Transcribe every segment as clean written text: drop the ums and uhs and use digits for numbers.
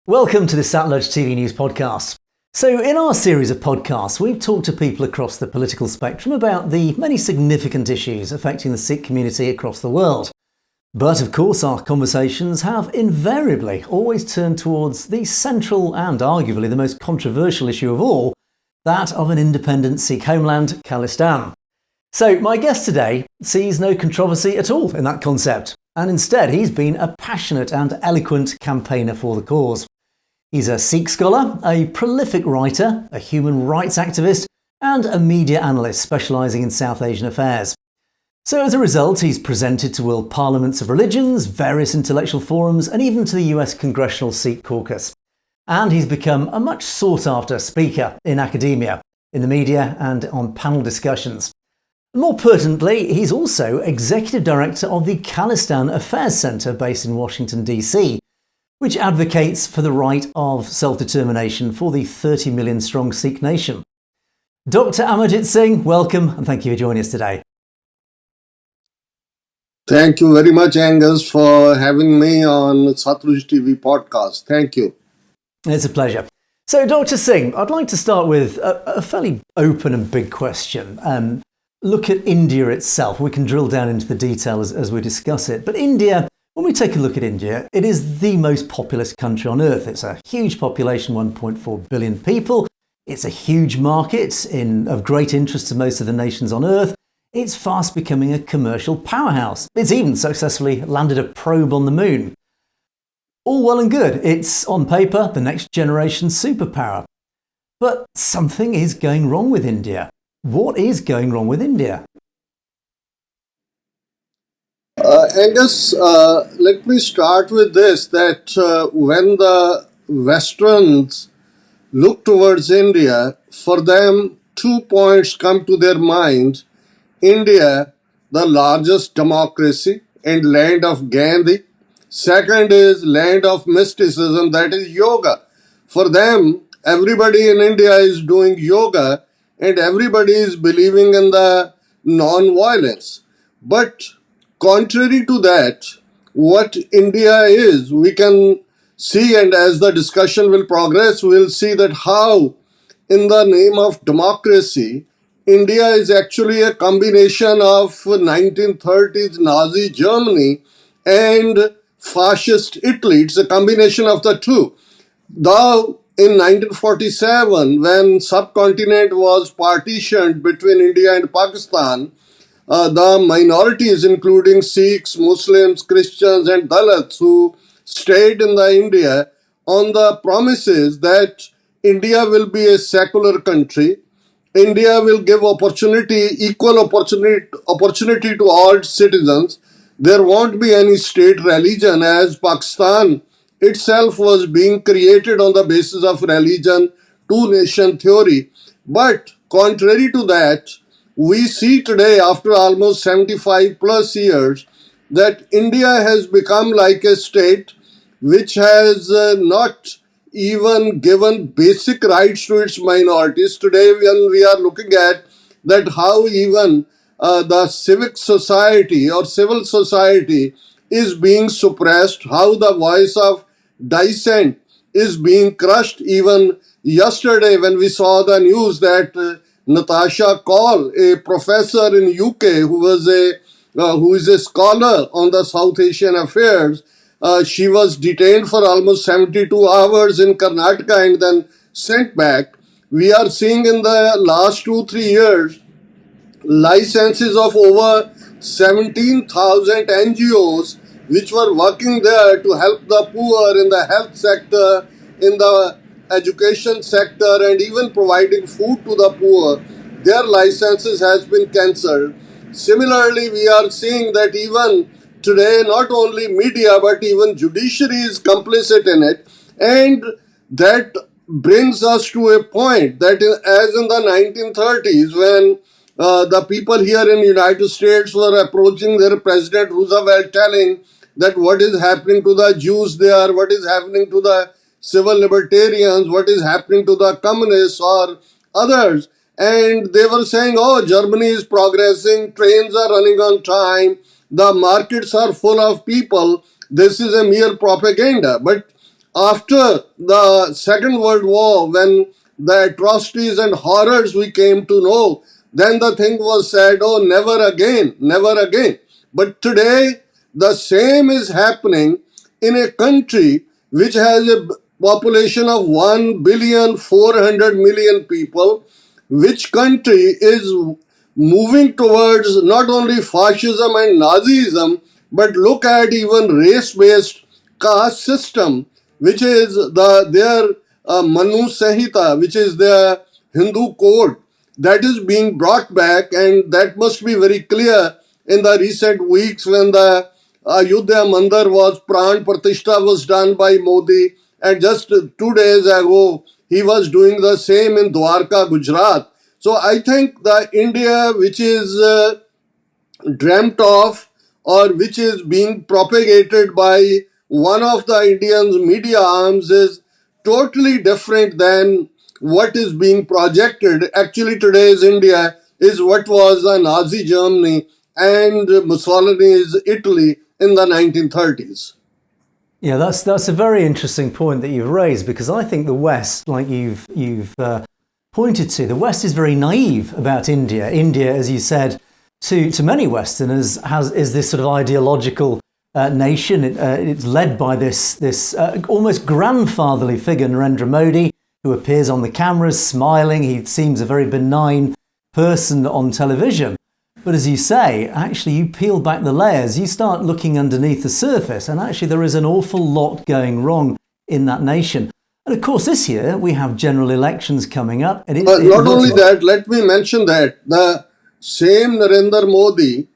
Welcome to the Satluj TV News Podcast. So in our series of podcasts, we've talked to people across the political spectrum about the many significant issues affecting the Sikh community across the world. But of course, our conversations have invariably always turned towards the central and arguably the most controversial issue of all, that of an independent Sikh homeland, Khalistan. So my guest today sees no controversy at all in that concept, and instead he's been a passionate and eloquent campaigner for the cause. He's a Sikh scholar, a prolific writer, a human rights activist, and a media analyst specialising in South Asian affairs. So as a result, he's presented to world parliaments of religions, various intellectual forums, and even to the US Congressional Sikh Caucus. And he's become a much sought-after speaker in academia, in the media, and on panel discussions. More pertinently, he's also executive director of the Khalistan Affairs Centre based in Washington, DC, which advocates for the right of self-determination for the 30 million strong Sikh nation. Dr. Amarjit Singh, welcome, and thank you for joining us today. Thank you very much, Angus, for having me on Satluj TV podcast. Thank you. It's a pleasure. So, Dr. Singh, I'd like to start with a fairly open and big question. Look at India itself. We can drill down into the detail as we discuss it. But India, when we take a look at India, it is the most populous country on earth. It's a huge population, 1.4 billion people. It's a huge market of great interest to most of the nations on earth. It's fast becoming a commercial powerhouse. It's even successfully landed a probe on the moon. All well and good. It's, on paper, the next generation superpower. But something is going wrong with India. What is going wrong with India? Angus, let me start with this, that when the Westerns look towards India, for them 2 points come to their mind. India, the largest democracy and land of Gandhi. Second is land of mysticism, that is yoga. For them, everybody in India is doing yoga and everybody is believing in the non-violence. But contrary to that, what India is, we can see, and as the discussion will progress, we'll see that how, in the name of democracy, India is actually a combination of 1930s Nazi Germany and fascist Italy. It's a combination of the two. Though in 1947, when subcontinent was partitioned between India and Pakistan, the minorities, including Sikhs, Muslims, Christians, and Dalits, who stayed in the India on the promises that India will be a secular country. India will give equal opportunity to all citizens. There won't be any state religion, as Pakistan itself was being created on the basis of religion, two-nation theory. But contrary to that, we see today, after almost 75 plus years, that India has become like a state which has not even given basic rights to its minorities. Today, when we are looking at that, how even the civic society or civil society is being suppressed, how the voice of dissent is being crushed. Even yesterday, when we saw the news that Natasha Cole, a professor in UK who is a scholar on the South Asian affairs, she was detained for almost 72 hours in Karnataka and then sent back. We are seeing in the last 2-3 years licenses of over 17,000 NGOs which were working there to help the poor in the health sector, in the education sector, and even providing food to the poor. Their licenses has been cancelled. Similarly, we are seeing that even today, not only media, but even judiciary is complicit in it. And that brings us to a point that as in the 1930s, when the people here in the United States were approaching their President Roosevelt, telling that what is happening to the Jews there, what is happening to the civil libertarians, what is happening to the communists or others. And they were saying, oh, Germany is progressing, trains are running on time, the markets are full of people, this is a mere propaganda. But after the Second World War, when the atrocities and horrors we came to know, then the thing was said, oh, never again, never again. But today, the same is happening in a country which has a population of 1,400,000,000 people, which country is moving towards not only fascism and Nazism, but look at even race-based caste system, which is their Manu Sanhita, which is their Hindu code, that is being brought back, and that must be very clear in the recent weeks when the Ayodhya Mandir was Pran Pratishtha was done by Modi, and just 2 days ago he was doing the same in Dwarka, Gujarat. So I think the India which is dreamt of, or which is being propagated by one of the Indians' media arms, is totally different than what is being projected. Actually, today's India is what was the Nazi Germany and Mussolini's Italy in the 1930s. Yeah, that's a very interesting point that you've raised, because I think the West, like you've pointed to, the West is very naive about India. India, as you said, to many Westerners, is this sort of ideological nation. It's led by this almost grandfatherly figure, Narendra Modi, who appears on the cameras smiling. He seems a very benign person on television. But as you say, actually, you peel back the layers, you start looking underneath the surface, and actually there is an awful lot going wrong in that nation. And of course, this year we have general elections coming up. And not only that, let me mention that the same Narendra Modi,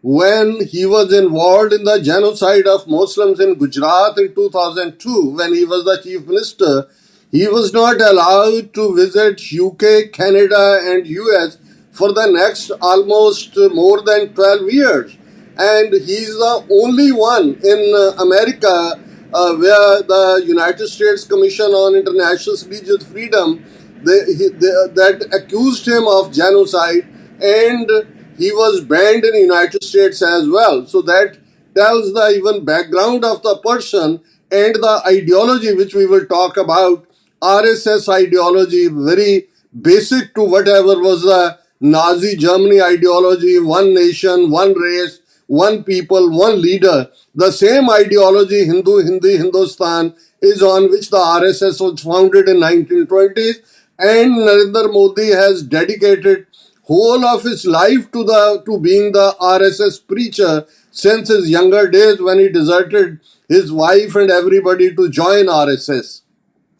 when he was involved in the genocide of Muslims in Gujarat in 2002, when he was the chief minister, he was not allowed to visit UK, Canada and US for the next almost more than 12 years. And he's the only one in America where the United States Commission on International Religious Freedom that accused him of genocide, and he was banned in the United States as well. So that tells the even background of the person and the ideology which we will talk about. RSS ideology, very basic to whatever was the Nazi Germany ideology, one nation, one race, one people, one leader. The same ideology, Hindustan, is on which the RSS was founded in 1920s, and Narendra Modi has dedicated whole of his life to being the RSS preacher since his younger days, when he deserted his wife and everybody to join RSS.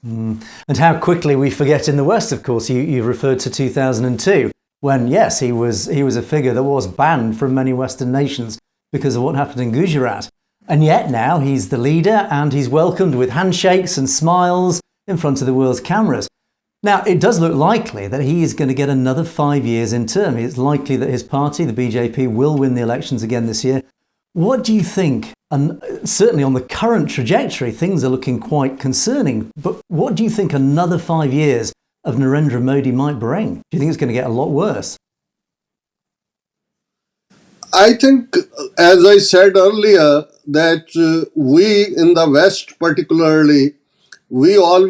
And how quickly we forget in the West, of course. You referred to 2002, when, yes, he was a figure that was banned from many Western nations because of what happened in Gujarat. And yet now he's the leader, and he's welcomed with handshakes and smiles in front of the world's cameras. Now, it does look likely that he is going to get another 5 years in term. It's likely that his party, the BJP, will win the elections again this year. What do you think? And certainly on the current trajectory, things are looking quite concerning. But what do you think another 5 years of Narendra Modi might bring? Do you think it's going to get a lot worse? I think, as I said earlier, that we in the West particularly, we are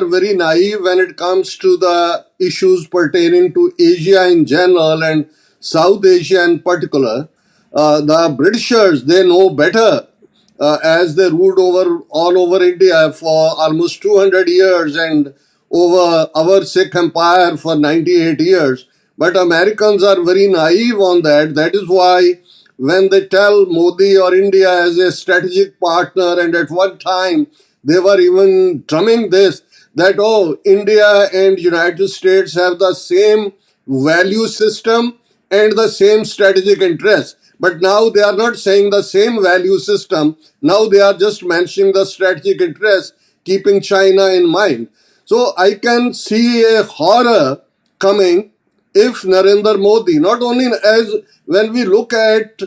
very naive when it comes to the issues pertaining to Asia in general and South Asia in particular. The Britishers, they know better, as they ruled all over India for almost 200 years and over our Sikh Empire for 98 years. But Americans are very naive on that. That is why when they tell Modi or India as a strategic partner, and at one time they were even drumming this, that, oh, India and United States have the same value system and the same strategic interests. But now they are not saying the same value system. Now they are just mentioning the strategic interests, keeping China in mind. So I can see a horror coming if Narendra Modi, not only as when we look at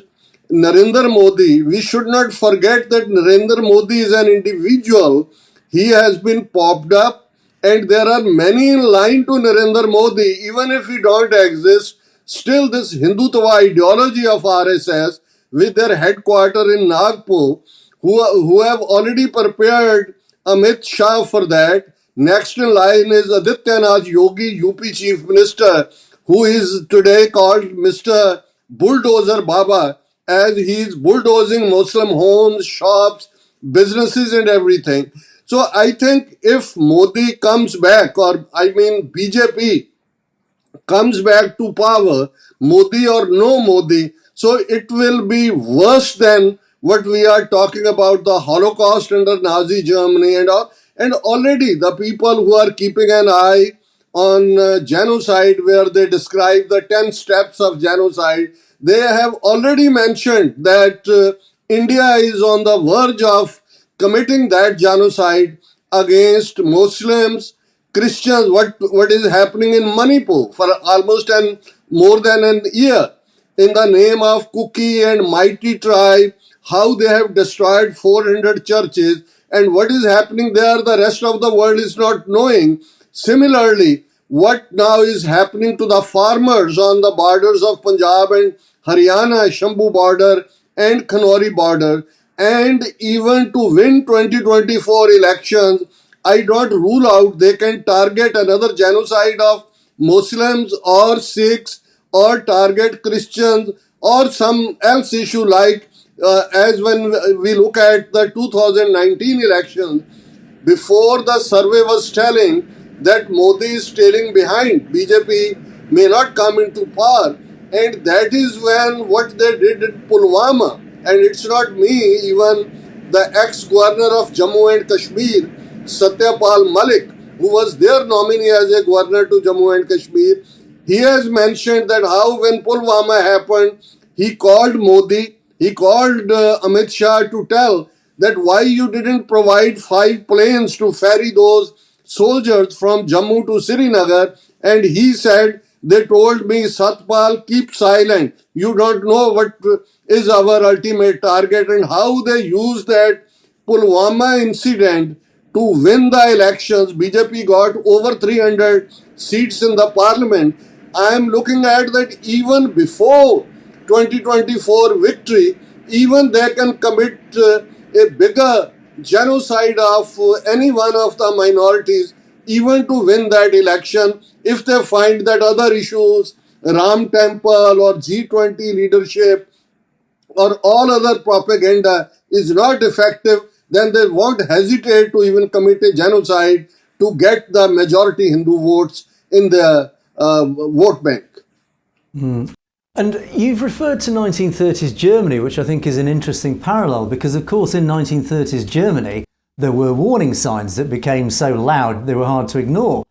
Narendra Modi, we should not forget that Narendra Modi is an individual. He has been popped up, and there are many in line to Narendra Modi. Even if he don't exist, still this Hindutva ideology of RSS, with their headquarters in Nagpur, who have already prepared Amit Shah for that. Next in line is Adityanath Yogi, UP Chief Minister, who is today called Mr. Bulldozer Baba, as he is bulldozing Muslim homes, shops, businesses, and everything. So I think if Modi comes back, or I mean BJP comes back to power, Modi or no Modi, so it will be worse than what we are talking about, the Holocaust under Nazi Germany and all. And already the people who are keeping an eye on genocide, where they describe the 10 steps of genocide, they have already mentioned that India is on the verge of committing that genocide against Muslims, Christians. What is happening in Manipur for almost more than an year, in the name of Kuki and Mighty tribe, how they have destroyed 400 churches, and what is happening there the rest of the world is not knowing. Similarly, what now is happening to the farmers on the borders of Punjab and Haryana, Shambhu border and Kanori border, and even to win 2024 elections, I don't rule out they can target another genocide of Muslims or Sikhs, or target Christians, or some else issue, like as when we look at the 2019 elections, before the survey was telling that Modi is trailing behind, BJP may not come into power. And that is when what they did in Pulwama, and it's not me, even the ex-governor of Jammu and Kashmir, Satyapal Malik, who was their nominee as a governor to Jammu and Kashmir, he has mentioned that how when Pulwama happened, he called Modi, he called Amit Shah to tell that why you didn't provide 5 planes to ferry those soldiers from Jammu to Srinagar. And he said, they told me, Satpal, keep silent. You don't know what is our ultimate target. And how they used that Pulwama incident to win the elections. BJP got over 300 seats in the parliament. I am looking at that even before 2024 victory, even they can commit a bigger genocide of any one of the minorities, even to win that election, if they find that other issues, Ram Temple or G20 leadership or all other propaganda is not effective, then they won't hesitate to even commit a genocide to get the majority Hindu votes in the vote bank. And you've referred to 1930s Germany, which I think is an interesting parallel, because of course in 1930s Germany there were warning signs that became so loud they were hard to ignore.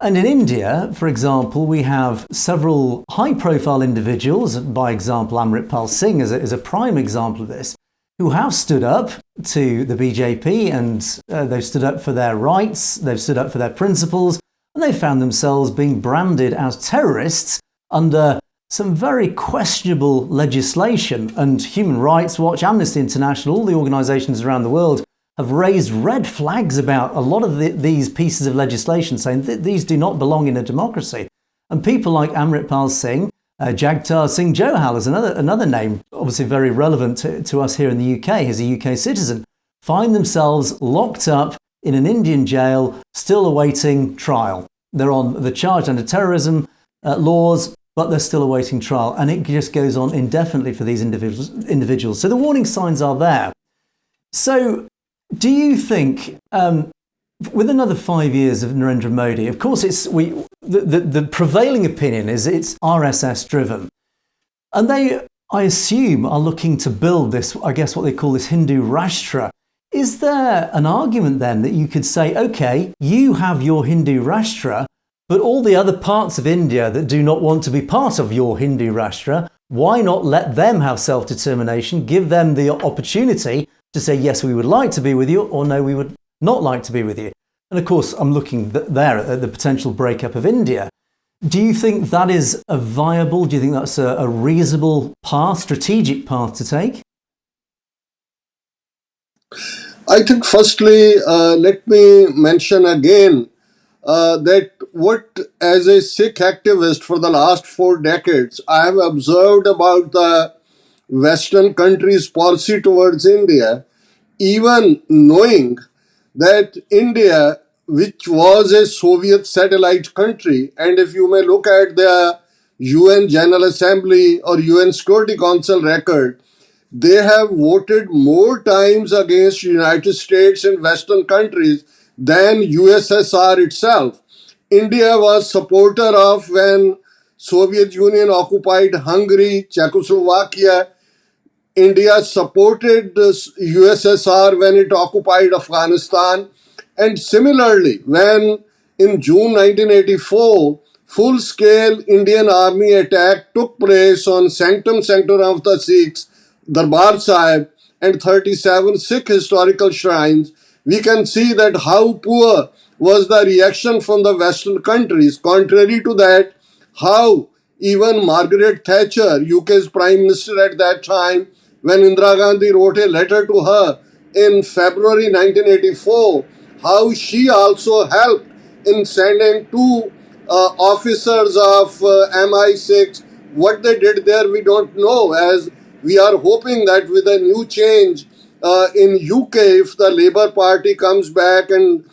And in India, for example, we have several high-profile individuals, by example Amarjit Singh is a prime example of this, who have stood up to the BJP, and they've stood up for their rights, they've stood up for their principles, and they found themselves being branded as terrorists under some very questionable legislation. And Human Rights Watch, Amnesty International, all the organisations around the world have raised red flags about a lot of these pieces of legislation, saying that these do not belong in a democracy. And people like Amarjit Singh, Jagtar Singh Johal is another name, obviously very relevant to us here in the UK. He's a UK citizen, find themselves locked up in an Indian jail, still awaiting trial. They're charged under terrorism laws, but they're still awaiting trial. And it just goes on indefinitely for these individuals. So the warning signs are there. So do you think, with another 5 years of Narendra Modi, of course the prevailing opinion is it's RSS driven. And they, I assume, are looking to build this, I guess what they call this Hindu Rashtra. Is there an argument then that you could say, okay, you have your Hindu Rashtra, but all the other parts of India that do not want to be part of your Hindu Rashtra, why not let them have self-determination, give them the opportunity to say, yes, we would like to be with you, or no, we would not like to be with you. And of course, I'm looking there at the potential breakup of India. Do you think that is do you think that's a reasonable path, strategic path to take? I think firstly, let me mention again that what, as a Sikh activist for the last 4 decades, I have observed about the Western countries' policy towards India, even knowing that India, which was a Soviet satellite country, and if you may look at the UN General Assembly or UN Security Council record, they have voted more times against United States and Western countries than USSR itself. India was supporter of when Soviet Union occupied Hungary, Czechoslovakia. India supported the USSR when it occupied Afghanistan. And similarly, when in June 1984, full-scale Indian army attack took place on Sanctum Sanctorum of the Sikhs, Darbar Sahib, and 37 Sikh historical shrines, we can see that how poor was the reaction from the Western countries. Contrary to that, how even Margaret Thatcher, UK's Prime Minister at that time, when Indira Gandhi wrote a letter to her in February 1984, how she also helped in sending two officers of MI6. What they did there, we don't know, as we are hoping that with a new change in UK, if the Labour Party comes back and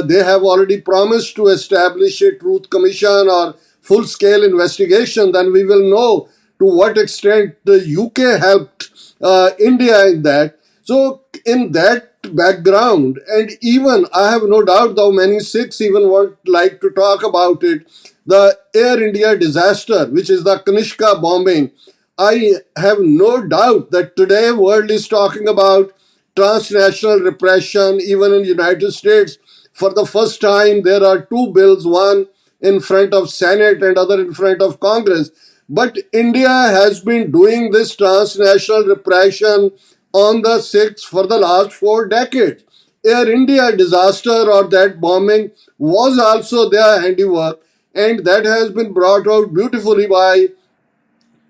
they have already promised to establish a truth commission or full-scale investigation, then we will know to what extent the UK helped India in that. So in that background, and even I have no doubt though many Sikhs even would like to talk about it, the Air India disaster, which is the Kanishka bombing, I have no doubt that today world is talking about transnational repression. Even in the United States, for the first time, there are two bills, one in front of Senate and other in front of Congress. But India has been doing this transnational repression on the Sikhs for the last 4 decades. Air India disaster or that bombing was also their handiwork, and that has been brought out beautifully by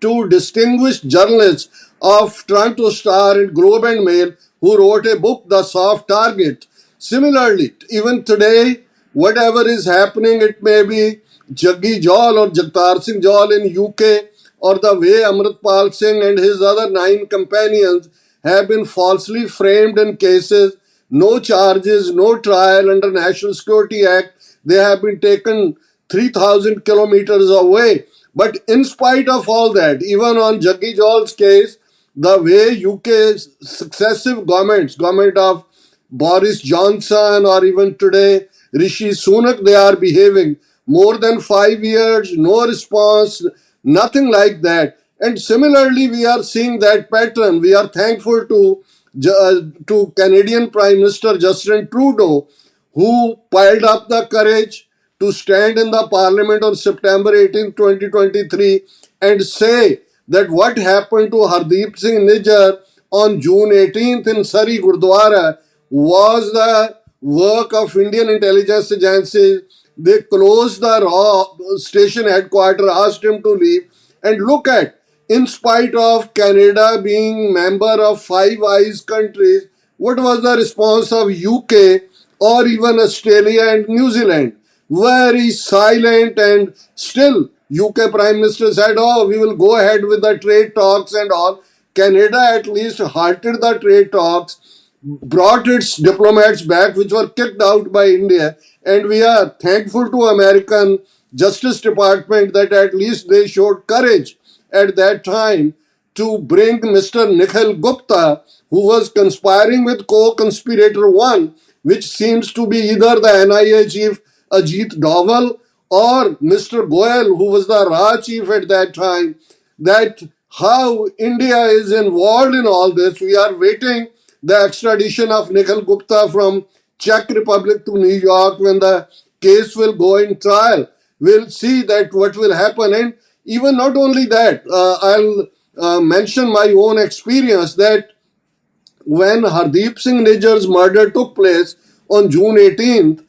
two distinguished journalists of Toronto Star and Globe and Mail who wrote a book, The Soft Target. Similarly, even today, whatever is happening, it may be Jaggi Jol or Jagtar Singh Jol in UK, or the way Amritpal Singh and his other 9 companions have been falsely framed in cases, no charges, no trial under National Security Act. They have been taken 3,000 kilometers away. But in spite of all that, even on Jaggi Jol's case, the way UK's successive governments, government of Boris Johnson or even today Rishi Sunak, they are behaving, more than 5 years, no response, nothing like that. And similarly, we are seeing that pattern. We are thankful to Canadian Prime Minister Justin Trudeau, who piled up the courage to stand in the parliament on September 18, 2023 and say that what happened to Hardeep Singh Nijjar on June 18th in Surrey Gurdwara was the work of Indian intelligence agencies. They closed the raw station headquarters, asked him to leave, and look at, in spite of Canada being member of Five Eyes countries, what was the response of UK or even Australia and New Zealand? Very silent, and still UK Prime Minister said, oh, we will go ahead with the trade talks and all. Canada at least halted the trade talks, brought its diplomats back, which were kicked out by India, and we are thankful to American Justice Department that at least they showed courage at that time to bring Mr. Nikhil Gupta, who was conspiring with co-conspirator 1, which seems to be either the NIA chief Ajit Doval or Mr. Goyal, who was the RA chief at that time, that how India is involved in all this. We are waiting the extradition of Nikhil Gupta from Czech Republic to New York when the case will go in trial. We'll see that what will happen. And even not only that, I'll mention my own experience that when Hardeep Singh Nijjar's murder took place on June 18th,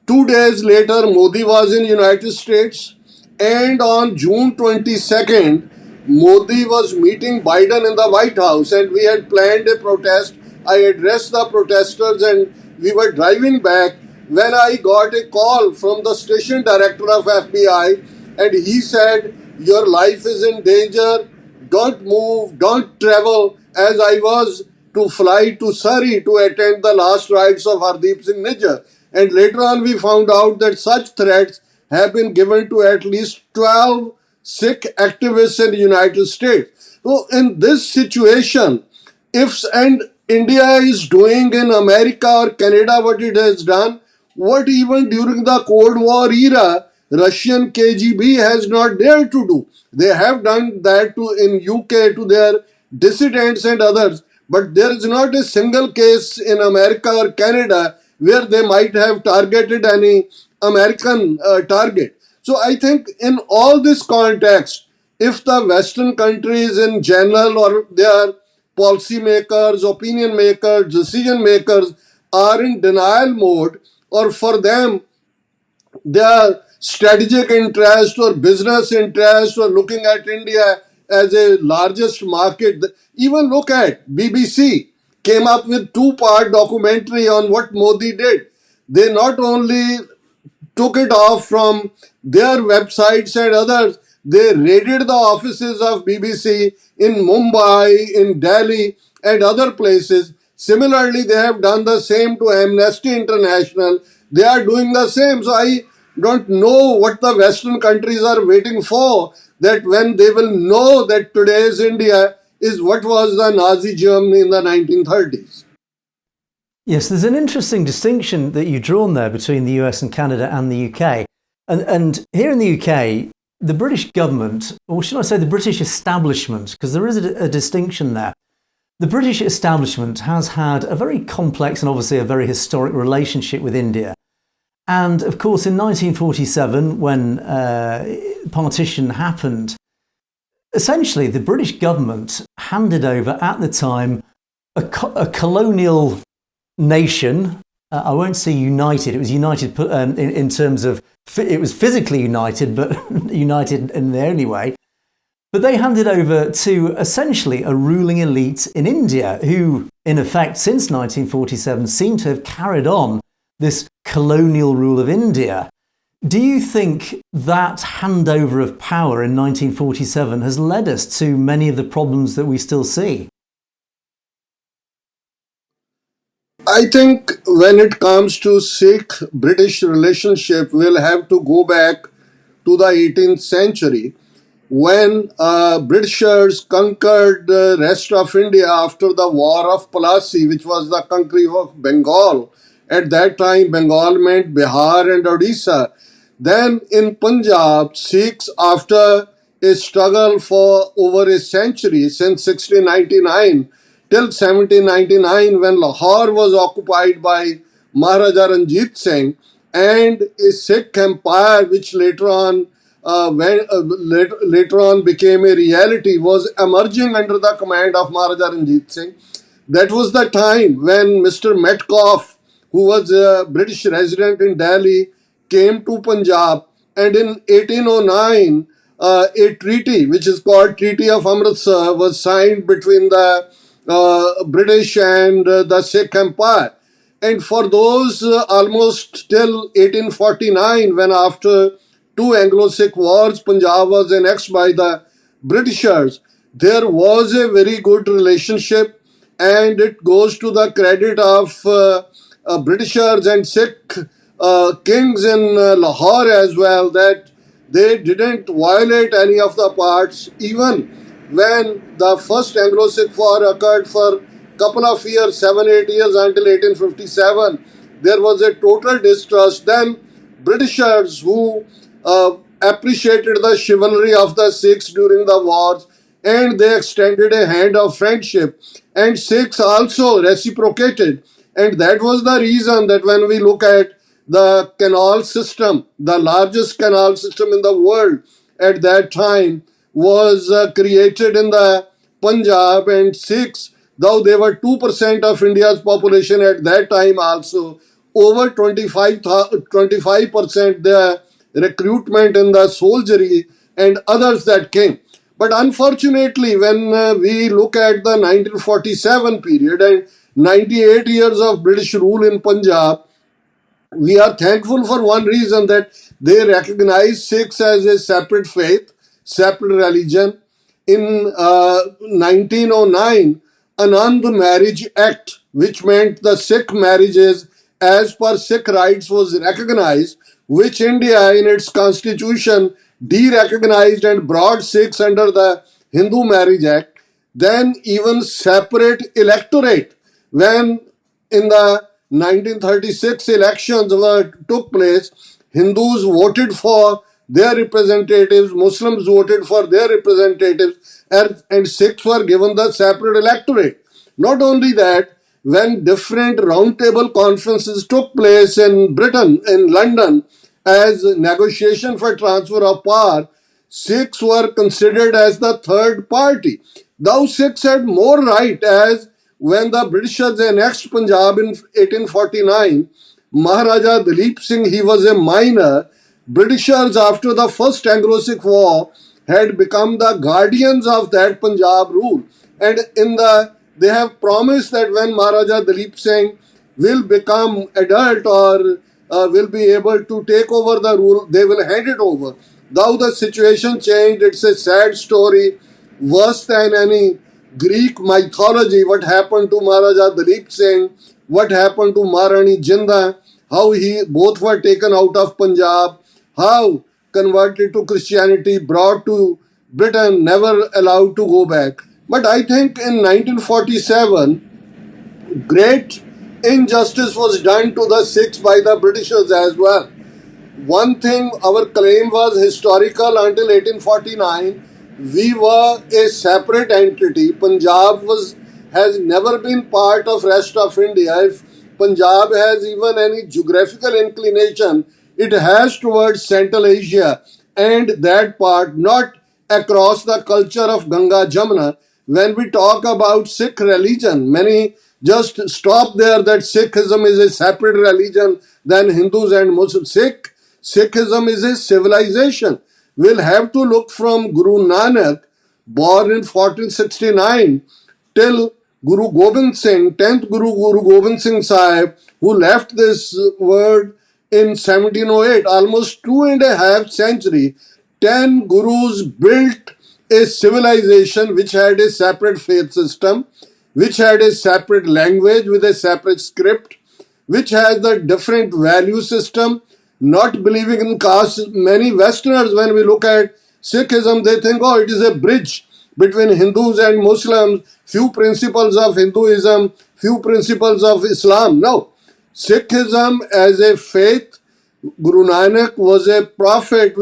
2 days later, Modi was in United States, and on June 22nd, Modi was meeting Biden in the White House, and we had planned a protest. I addressed the protesters, and we were driving back when I got a call from the station director of FBI, and he said, your life is in danger, don't move, don't travel, as I was to fly to Surrey to attend the last rites of Hardeep Singh Nijjar. And later on, we found out that such threats have been given to at least 12 Sikh activists in the United States. So, in this situation, if and India is doing in America or Canada what it has done, what even during the Cold War era, Russian KGB has not dared to do. They have done that in UK to their dissidents and others, but there is not a single case in America or Canada where they might have targeted any American target. So I think in all this context, if the Western countries in general or their policymakers, opinion makers, decision makers are in denial mode, or for them their strategic interest or business interest or looking at India as a largest market. Even look at BBC came up with two-part documentary on what Modi did. They not only took it off from their websites and others, they raided the offices of BBC in Mumbai, in Delhi, and other places. Similarly, they have done the same to Amnesty International. They are doing the same. So I don't know what the Western countries are waiting for, that when they will know that today's India is what was the Nazi Germany in the 1930s. Yes, there's an interesting distinction that you've drawn there between the US and Canada and the UK. And here in the UK, the British government, or should I say the British establishment, because there is a distinction there. The British establishment has had a very complex and obviously a very historic relationship with India. And of course, in 1947, when partition happened, essentially the British government handed over at the time a colonial nation. I won't say united. It was united in terms of it was physically united, but united in the only way. But they handed over to essentially a ruling elite in India who, in effect, since 1947, seem to have carried on this colonial rule of India. Do you think that handover of power in 1947 has led us to many of the problems that we still see? I think when it comes to Sikh-British relationship, we'll have to go back to the 18th century when Britishers conquered the rest of India after the War of Plassey, which was the conquering of Bengal. At that time, Bengal meant Bihar and Odisha. Then in Punjab, Sikhs, after a struggle for over a century, since 1699 till 1799, when Lahore was occupied by Maharaja Ranjit Singh, and a Sikh empire, which later on became a reality, was emerging under the command of Maharaja Ranjit Singh. That was the time when Mr. Metcalfe, who was a British resident in Delhi, came to Punjab, and in 1809, a treaty, which is called Treaty of Amritsar, was signed between the British and the Sikh Empire. And for those almost till 1849, when after two Anglo-Sikh wars, Punjab was annexed by the Britishers, there was a very good relationship, and it goes to the credit of Britishers and Sikh kings in Lahore as well, that they didn't violate any of the parts. Even when the first Anglo-Sikh war occurred for a couple of years, 7-8 years until 1857, there was a total distrust. Then Britishers, who appreciated the chivalry of the Sikhs during the wars, and they extended a hand of friendship, and Sikhs also reciprocated. And that was the reason that when we look at the canal system, the largest canal system in the world at that time was created in the Punjab, and Sikhs, though they were 2% of India's population at that time also, over 25% their recruitment in the soldiery and others that came. But unfortunately, when we look at the 1947 period and 98 years of British rule in Punjab, we are thankful for one reason, that they recognize Sikhs as a separate faith, separate religion. In 1909, Anand Marriage Act, which meant the Sikh marriages as per Sikh rights was recognized, which India in its constitution de-recognized and brought Sikhs under the Hindu Marriage Act. Then even separate electorate when in the 1936 elections took place, Hindus voted for their representatives, Muslims voted for their representatives, and Sikhs were given the separate electorate. Not only that, when different roundtable conferences took place in Britain, in London, as negotiation for transfer of power, Sikhs were considered as the third party. Thou Sikhs had more right, as when the Britishers annexed Punjab in 1849, Maharaja Dalip Singh, he was a minor. Britishers, after the first Anglo-Sikh War, had become the guardians of that Punjab rule. And they have promised that when Maharaja Dalip Singh will become adult or will be able to take over the rule, they will hand it over. Now the situation changed. It's a sad story, worse than any Greek mythology. What happened to Maharaja Dalip Singh, what happened to Maharani Jinda, how both were taken out of Punjab, how converted to Christianity, brought to Britain, never allowed to go back. But I think in 1947, great injustice was done to the Sikhs by the Britishers as well. One thing, our claim was historical until 1849. We were a separate entity. Punjab has never been part of rest of India. If Punjab has even any geographical inclination, it has towards Central Asia and that part, not across the culture of Ganga Jamuna. When we talk about Sikh religion, many just stop there that Sikhism is a separate religion than Hindus and Muslims. Sikhism is a civilization. We'll have to look from Guru Nanak, born in 1469, till Guru Gobind Singh, 10th Guru Gobind Singh Sahib, who left this world in 1708, almost 2.5 centuries. 10 gurus built a civilization which had a separate faith system, which had a separate language with a separate script, which has the different value system, not believing in caste. Many Westerners, when we look at Sikhism, they think, oh, it is a bridge between Hindus and Muslims, few principles of Hinduism, few principles of Islam. No, Sikhism as a faith, Guru Nanak was a prophet.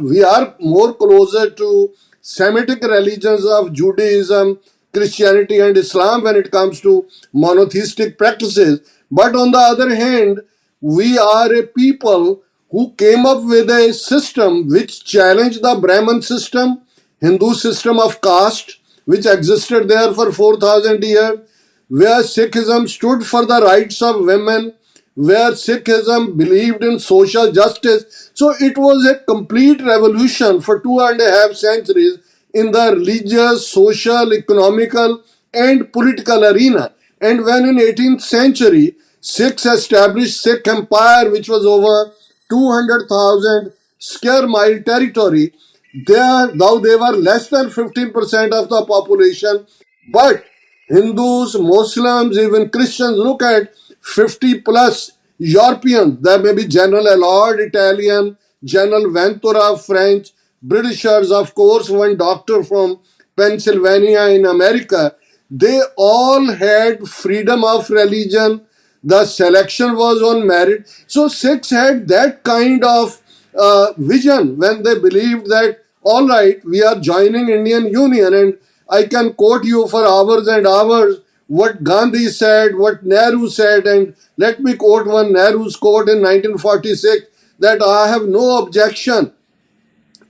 We are more closer to Semitic religions of Judaism, Christianity and Islam when it comes to monotheistic practices. But on the other hand, we are a people who came up with a system which challenged the Brahman system, Hindu system of caste, which existed there for 4,000 years, where Sikhism stood for the rights of women, where Sikhism believed in social justice. So it was a complete revolution for 2.5 centuries in the religious, social, economical and political arena. And when in 18th century, Sikhs established Sikh Empire, which was over 200,000 square mile territory, though they were less than 15% of the population, but Hindus, Muslims, even Christians, look at 50 plus Europeans. There may be General Allard, Italian, General Ventura, French, Britishers, of course, one doctor from Pennsylvania in America. They all had freedom of religion. The selection was on merit. So Sikhs had that kind of vision when they believed that, all right, we are joining Indian Union. And I can quote you for hours and hours what Gandhi said, what Nehru said. And let me quote one Nehru's quote in 1946, that I have no objection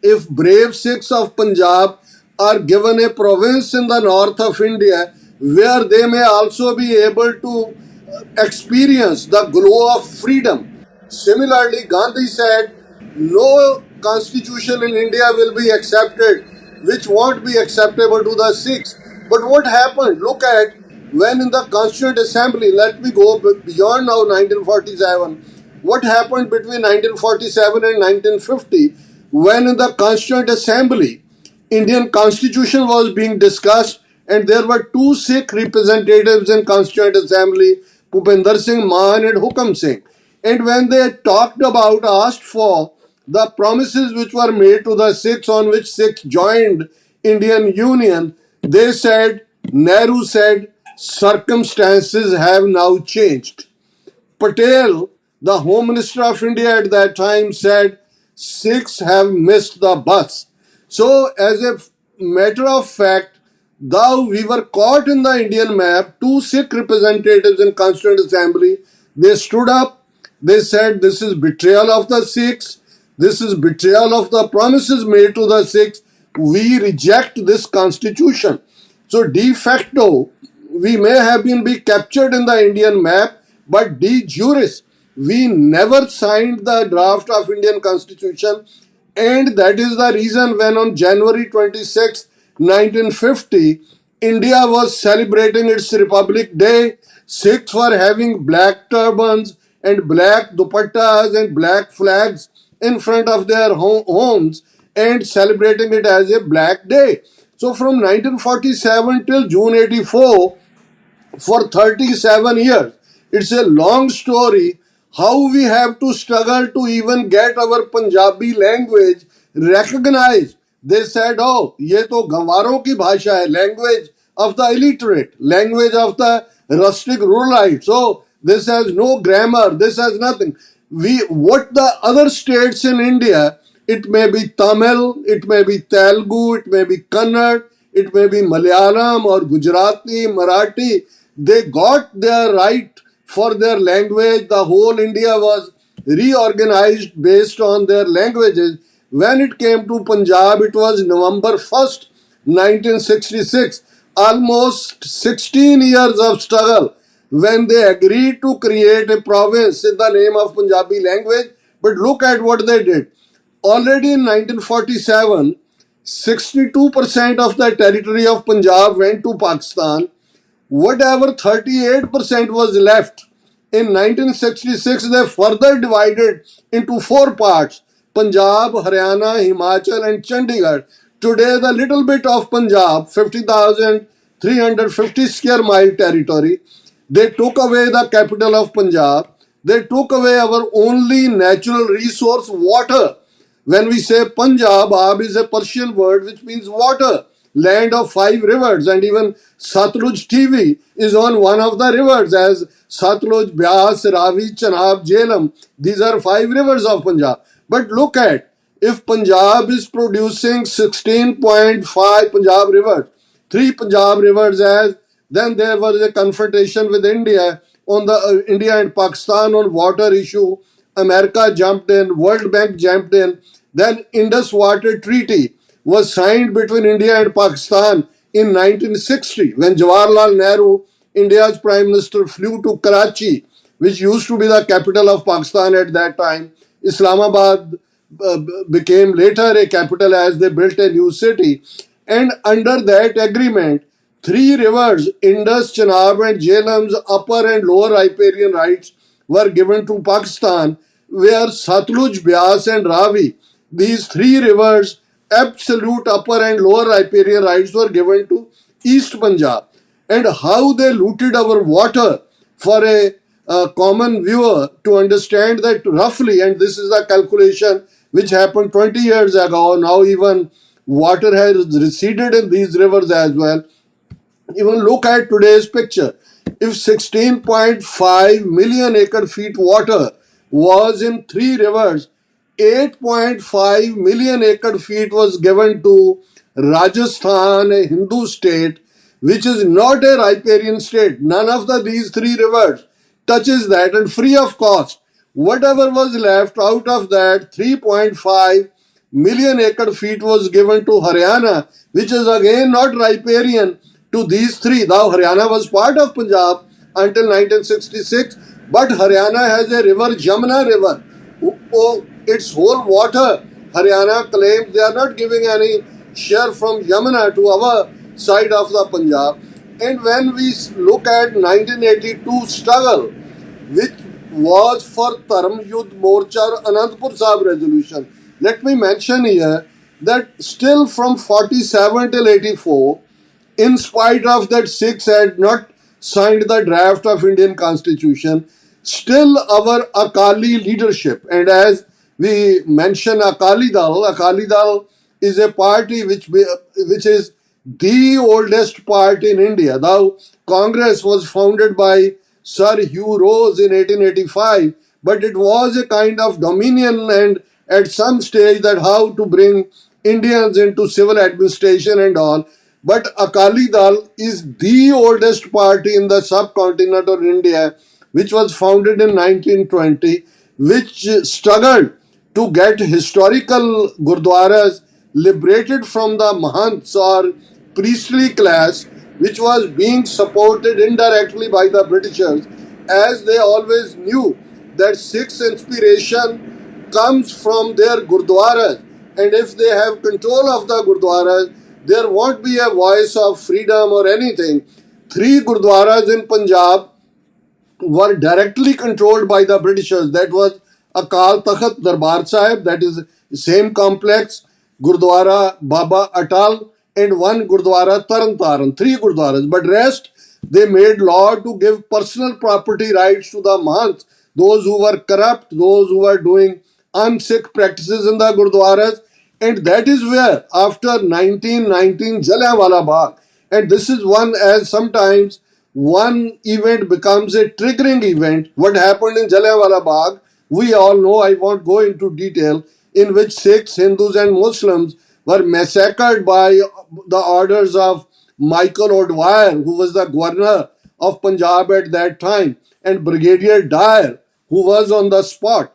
if brave Sikhs of Punjab are given a province in the north of India where they may also be able to experience the glow of freedom. Similarly, Gandhi said, no constitution in India will be accepted which won't be acceptable to the Sikhs. But what happened? Look at when in the Constituent Assembly, let me go beyond now 1947, what happened between 1947 and 1950 when in the Constituent Assembly, Indian Constitution was being discussed and there were two Sikh representatives in Constituent Assembly, Bhupinder Singh Maan and Hukam Singh. And when they asked for the promises which were made to the Sikhs on which Sikhs joined Indian Union, they said, Nehru said, circumstances have now changed. Patel, the Home Minister of India at that time, said, Sikhs have missed the bus. So, as a matter of fact, though we were caught in the Indian map, two Sikh representatives in Constituent Assembly, they stood up, they said, this is betrayal of the Sikhs, this is betrayal of the promises made to the Sikhs, we reject this constitution. So, de facto, we may have been captured in the Indian map, but de juris, we never signed the draft of Indian Constitution, and that is the reason when on January 26, 1950, India was celebrating its Republic Day. Sikhs were having black turbans and black dupattas and black flags in front of their homes and celebrating it as a black day. So from 1947 till June 84, for 37 years. It's a long story how we have to struggle to even get our Punjabi language recognized. They said, oh, ये तो गंवारों की भाषा है, language of the illiterate, language of the rustic ruralite. So this has no grammar, this has nothing. What the other states in India, it may be Tamil, it may be Telugu, it may be Kannada, it may be Malayalam or Gujarati, Marathi. They got their right for their language. The whole India was reorganized based on their languages. When it came to Punjab, it was November 1st, 1966. Almost 16 years of struggle when they agreed to create a province in the name of Punjabi language. But look at what they did. Already in 1947, 62% of the territory of Punjab went to Pakistan. Whatever 38% was left, in 1966 they further divided into four parts: Punjab, Haryana, Himachal and Chandigarh. Today the little bit of Punjab, 50,350 square mile territory, they took away the capital of Punjab, they took away our only natural resource, water. When we say Punjab, Ab is a Persian word which means water. Land of 5 rivers, and even Satluj TV is on one of the rivers as Satluj, Byas, Ravi, Chenab, Jhelum. These are 5 rivers of Punjab. But look at, if Punjab is producing 16.5 Punjab rivers, 3 Punjab rivers then there was a confrontation with India on the India and Pakistan on water issue. America jumped in, World Bank jumped in, then Indus Water Treaty was signed between India and Pakistan in 1960 when Jawaharlal Nehru, India's Prime Minister, flew to Karachi, which used to be the capital of Pakistan at that time. Islamabad became later a capital as they built a new city. And under that agreement, 3 rivers, Indus, Chenab and Jhelum's upper and lower riparian rights were given to Pakistan, where Satluj, Byas and Ravi, these 3 rivers, absolute upper and lower riparian rights were given to East Punjab. And how they looted our water, for a common viewer to understand that roughly, and this is the calculation which happened 20 years ago, now even water has receded in these rivers as well. Even look at today's picture. If 16.5 million acre feet water was in 3 rivers, 8.5 million acre feet was given to Rajasthan, a Hindu state, which is not a riparian state. None of these 3 rivers touches that, and free of cost. Whatever was left out of that, 3.5 million acre feet was given to Haryana, which is again not riparian to these 3. Now Haryana was part of Punjab until 1966, but Haryana has a river, Jamna River. Its whole water, Haryana claims they are not giving any share from Yamuna to our side of the Punjab. And when we look at 1982 struggle, which was for Dharm Yudh Morcha Anandpur Sahib resolution, let me mention here that still from 47 till 84, in spite of that Sikhs had not signed the draft of Indian Constitution, still our Akali leadership, and as we mention Akali Dal is a party which is the oldest party in India. Now, Congress was founded by Sir Hugh Rose in 1885, but it was a kind of dominion and at some stage that how to bring Indians into civil administration and all. But Akali Dal is the oldest party in the subcontinent of India, which was founded in 1920, which struggled to get historical gurdwaras liberated from the mahants or priestly class, which was being supported indirectly by the Britishers, as they always knew that Sikhs' inspiration comes from their gurdwaras, and if they have control of the gurdwaras, there won't be a voice of freedom or anything. Three gurdwaras in Punjab were directly controlled by the Britishers. That was Akal Takht Darbar Sahib, that is same complex, Gurdwara Baba Atal, and one Gurdwara Taran Taran, three Gurdwaras. But rest, they made law to give personal property rights to the Mahants, those who were corrupt, those who were doing un-Sikh practices in the Gurdwaras. And that is where, after 1919, Jallianwala Bagh, and this is one, as sometimes one event becomes a triggering event. What happened in Jallianwala Bagh, we all know, I won't go into detail, in which Sikhs, Hindus and Muslims were massacred by the orders of Michael O'Dwyer, who was the governor of Punjab at that time, and Brigadier Dyer, who was on the spot.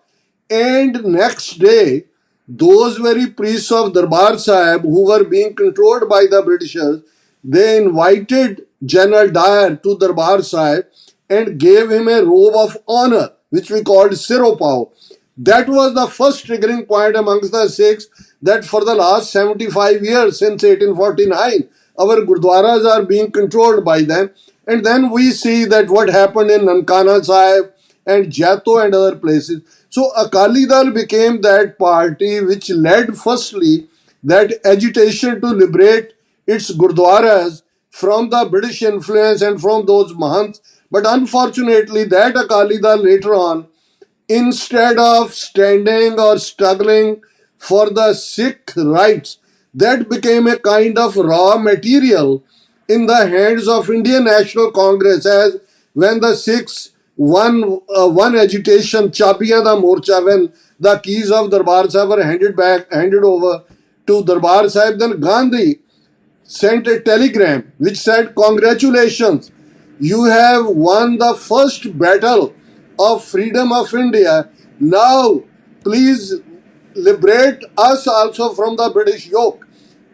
And next day, those very priests of Darbar Sahib who were being controlled by the Britishers, they invited General Dyer to Darbar Sahib and gave him a robe of honor, which we called Siropao. That was the first triggering point amongst the Sikhs, that for the last 75 years, since 1849, our Gurdwaras are being controlled by them. And then we see that what happened in Nankana Sahib and Jato and other places. So Akali Dal became that party which led firstly that agitation to liberate its Gurdwaras from the British influence and from those Mahants. But unfortunately, that Akali Dal later on, instead of standing or struggling for the Sikh rights, that became a kind of raw material in the hands of Indian National Congress, as when the Sikhs won one agitation, Chabiyan da Morcha, when the keys of Darbar Sahib were handed over to Darbar Sahib, then Gandhi sent a telegram which said, "Congratulations, you have won the first battle of freedom of India. Now, please liberate us also from the British yoke."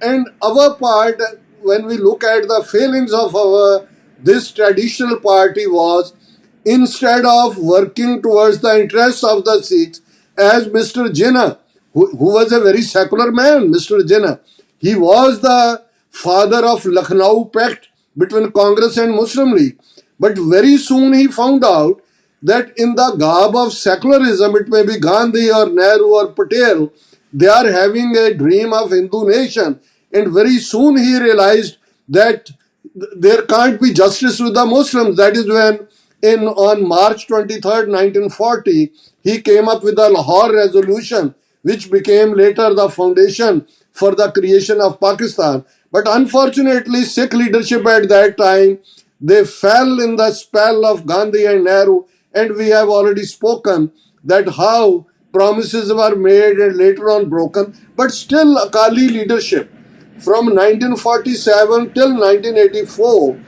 And our part, when we look at the failings of this traditional party, was instead of working towards the interests of the Sikhs, as Mr. Jinnah, who was a very secular man, Mr. Jinnah, he was the father of Lucknow Pact between Congress and Muslim League. But very soon he found out that in the garb of secularism, it may be Gandhi or Nehru or Patel, they are having a dream of Hindu nation. And very soon he realized that there can't be justice with the Muslims. That is when on March 23rd, 1940, he came up with the Lahore Resolution, which became later the foundation for the creation of Pakistan. But unfortunately, Sikh leadership at that time, they fell in the spell of Gandhi and Nehru, and we have already spoken that how promises were made and later on broken. But still, Akali leadership from 1947 till 1984,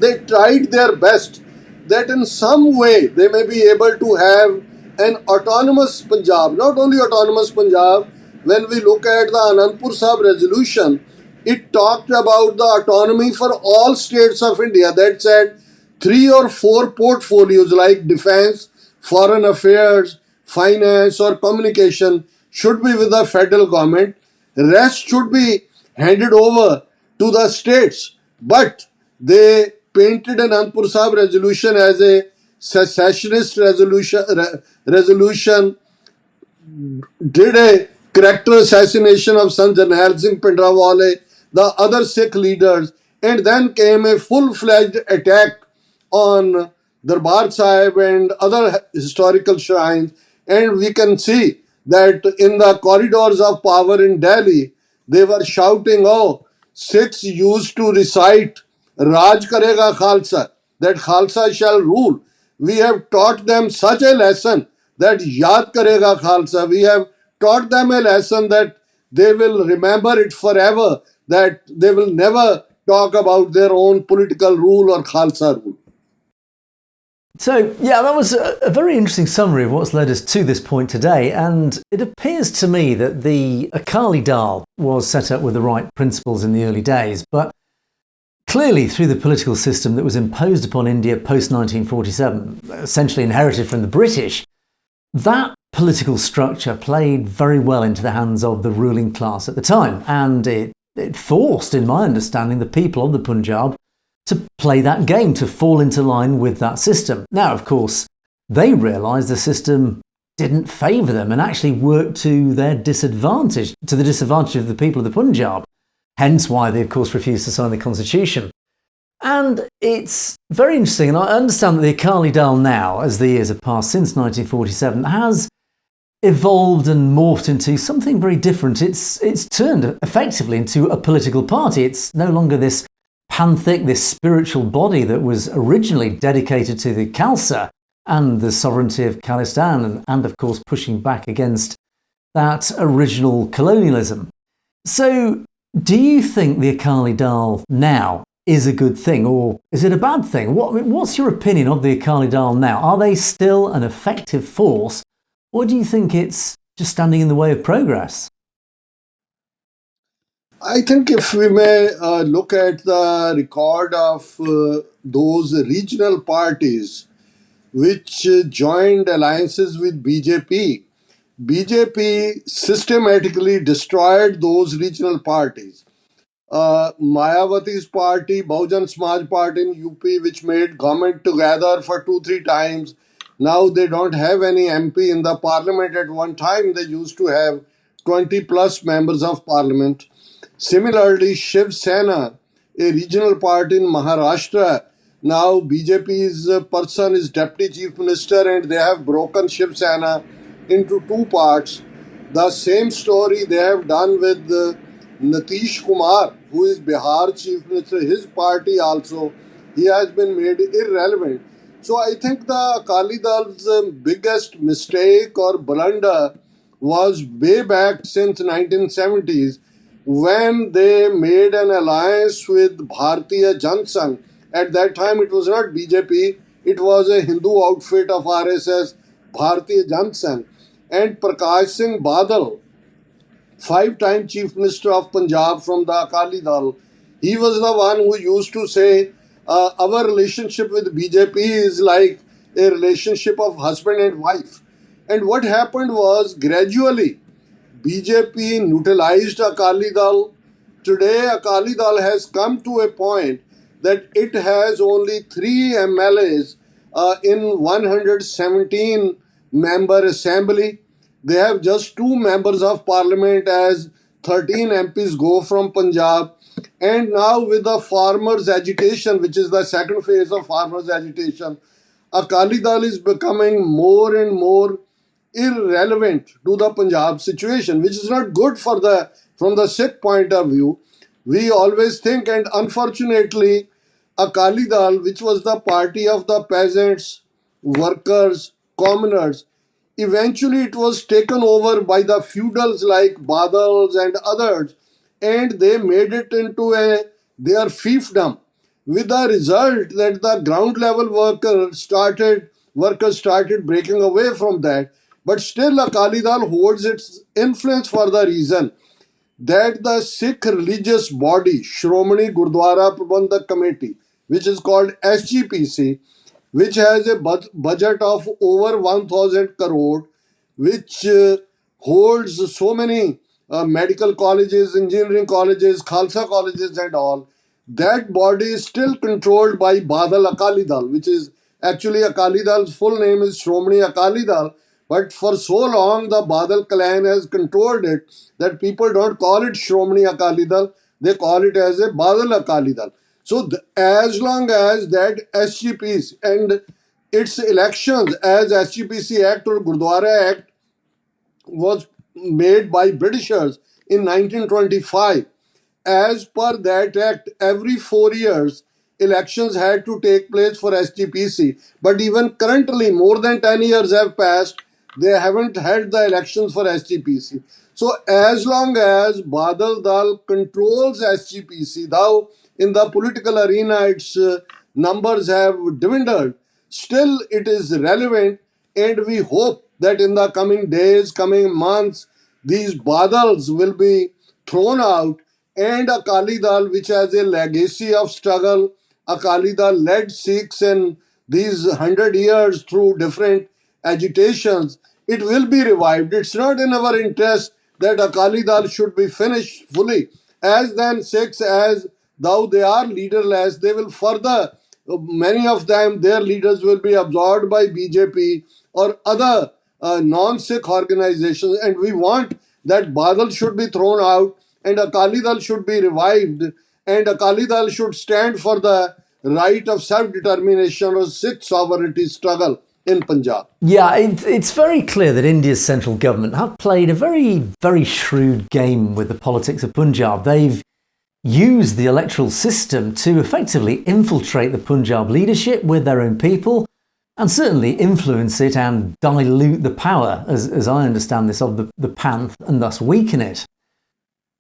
they tried their best that in some way they may be able to have an autonomous Punjab. Not only autonomous Punjab, when we look at the Anandpur Sahib resolution, it talked about the autonomy for all states of India. That said, 3 or 4 portfolios like defense, foreign affairs, finance or communication should be with the federal government. Rest should be handed over to the states. But they painted an Anandpur Sahib resolution as a secessionist resolution, did a character assassination of Sant Jarnail Singh Pindrawale, the other Sikh leaders, And then came a full-fledged attack on Darbar Sahib and other historical shrines. And we can see that in the corridors of power in Delhi, they were shouting, oh, Sikhs used to recite Raj Karega Khalsa, that Khalsa shall rule. We have taught them such a lesson that Yad Karega Khalsa. We have taught them a lesson that they will remember it forever, that they will never talk about their own political rule or Khalsa rule. So, yeah, that was a very interesting summary of what's led us to this point today. And it appears to me that the Akali Dal was set up with the right principles in the early days, but clearly through the political system that was imposed upon India post-1947, essentially inherited from the British, that political structure played very well into the hands of the ruling class at the time. And it forced, in my understanding, the people of the Punjab to play that game, to fall into line with that system. Now, of course, they realised the system didn't favour them and actually worked to their disadvantage, to the disadvantage of the people of the Punjab. Hence why they, of course, refused to sign the constitution. And it's very interesting, and I understand that the Akali Dal now, as the years have passed since 1947, has evolved and morphed into something very different. It's turned effectively into a political party. It's no longer this panthic, this spiritual body that was originally dedicated to the Khalsa and the sovereignty of Khalistan, and of course pushing back against that original colonialism. So, do you think the Akali Dal now is a good thing, or is it a bad thing? What's your opinion of the Akali Dal now? Are they still an effective force, or do you think it's just standing in the way of progress? I think if we may look at the record of those regional parties which joined alliances with BJP, BJP systematically destroyed those regional parties. Mayawati's party, Bahujan Samaj Party in UP, which made government together for 2-3 times. Now they don't have any MP in the parliament. At one time, they used to have 20 plus members of parliament. Similarly, Shiv Sena, a regional party in Maharashtra, now BJP's person is deputy chief minister, and they have broken Shiv Sena into two parts. The same story they have done with Nitish Kumar, who is Bihar chief minister. His party also, he has been made irrelevant. So I think the Akali Dal's biggest mistake or blunder was way back since 1970s, when they made an alliance with Bharatiya Jan Sangh. At that time, it was not BJP, it was a Hindu outfit of RSS, Bharatiya Jan Sangh. And Prakash Singh Badal, 5-time Chief Minister of Punjab from the Akali Dal, he was the one who used to say, our relationship with BJP is like a relationship of husband and wife. And what happened was, gradually, BJP neutralized Akali Dal. Today, Akali Dal has come to a point that it has only 3 MLAs in 117 member assembly. They have just 2 members of parliament, as 13 MPs go from Punjab. And now with the farmers' agitation, which is the second phase of farmers' agitation, Akali Dal is becoming more and more irrelevant to the Punjab situation, which is not good for from the Sikh point of view. We always think, and unfortunately, Akali Dal, which was the party of the peasants, workers, commoners, eventually it was taken over by the feudals like Badals and others, and they made it into their fiefdom, with the result that the ground level workers started breaking away from that. But still, Akali Dal holds its influence for the reason that the Sikh religious body, Shromani Gurdwara Prabandhak Committee, which is called SGPC, which has a budget of over 1,000 crore, which holds so many medical colleges, engineering colleges, Khalsa colleges and all. That body is still controlled by Badal Akali Dal, which is actually Akali Dal's full name is Shromani Akali Dal. But for so long, the Badal clan has controlled it that people don't call it Shromani Akali Dal, they call it as a Badal Akali Dal. So as long as that SGPs and its elections as SGPC Act or Gurdwara Act was made by Britishers in 1925. As per that act, every 4 years, elections had to take place for SGPC. But even currently, more than 10 years have passed, they haven't held the elections for SGPC. So as long as Badal Dal controls SGPC, though in the political arena its numbers have dwindled, still it is relevant, and we hope that in the coming days, coming months, these Badals will be thrown out, and Akali Dal, which has a legacy of struggle, Akali Dal led Sikhs in these 100 years through different agitations, it will be revived. It's not in our interest that Akali Dal should be finished fully. As then Sikhs, as though they are leaderless, they will further, many of them, their leaders will be absorbed by BJP or other non-Sikh organizations, and we want that Badal should be thrown out and Akali Dal should be revived, and Akali Dal should stand for the right of self-determination or Sikh sovereignty struggle in Punjab. Yeah, it's very clear that India's central government have played a very, very shrewd game with the politics of Punjab. They've used the electoral system to effectively infiltrate the Punjab leadership with their own people and certainly influence it and dilute the power, as I understand this, of the Panth, and thus weaken it.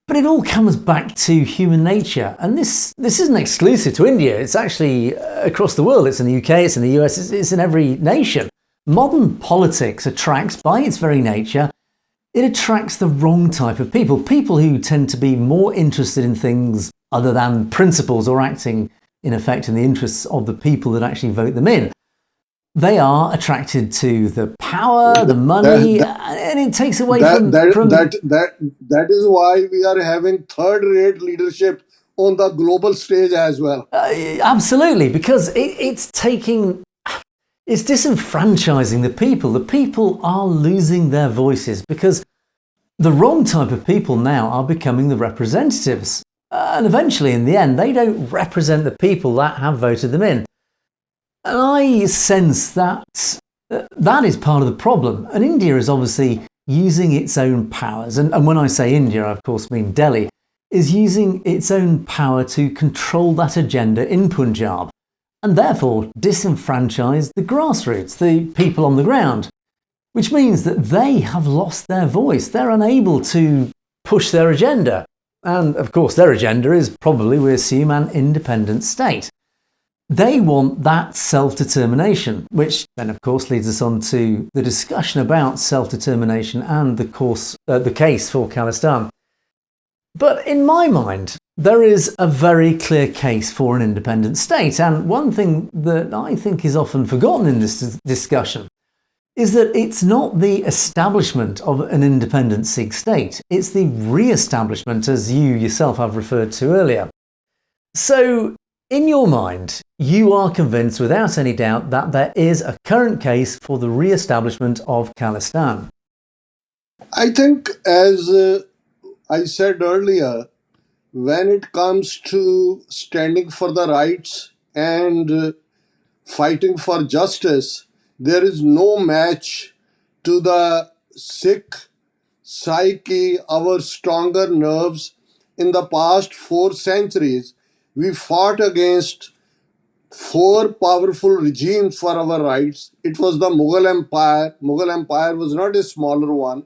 But it all comes back to human nature, and this isn't exclusive to India. It's actually across the world. It's in the UK, it's in the US, it's in every nation. Modern politics attracts, by its very nature, it attracts the wrong type of people. People who tend to be more interested in things other than principles or acting, in effect, in the interests of the people that actually vote them in. They are attracted to the power, the money, and it takes away from... That is why we are having third-rate leadership on the global stage as well. Absolutely, because it's disenfranchising the people. The people are losing their voices because the wrong type of people now are becoming the representatives. And eventually, in the end, they don't represent the people that have voted them in. And I sense that that is part of the problem. And India is obviously using its own powers. And when I say India, I of course mean Delhi, is using its own power to control that agenda in Punjab and therefore disenfranchise the grassroots, the people on the ground, which means that they have lost their voice. They're unable to push their agenda. And of course, their agenda is probably, we assume, an independent state. They want that self-determination, which then of course leads us on to the discussion about self-determination and the case for Khalistan. But in my mind, there is a very clear case for an independent state. And one thing that I think is often forgotten in this discussion is that it's not the establishment of an independent Sikh state. It's the re-establishment, as you yourself have referred to earlier. So, in your mind, you are convinced without any doubt that there is a current case for the re-establishment of Khalistan. I think, as I said earlier, when it comes to standing for the rights and fighting for justice, there is no match to the Sikh psyche, our stronger nerves. In the past 4 centuries, we fought against 4 powerful regimes for our rights. It was the Mughal Empire. Mughal Empire was not a smaller one.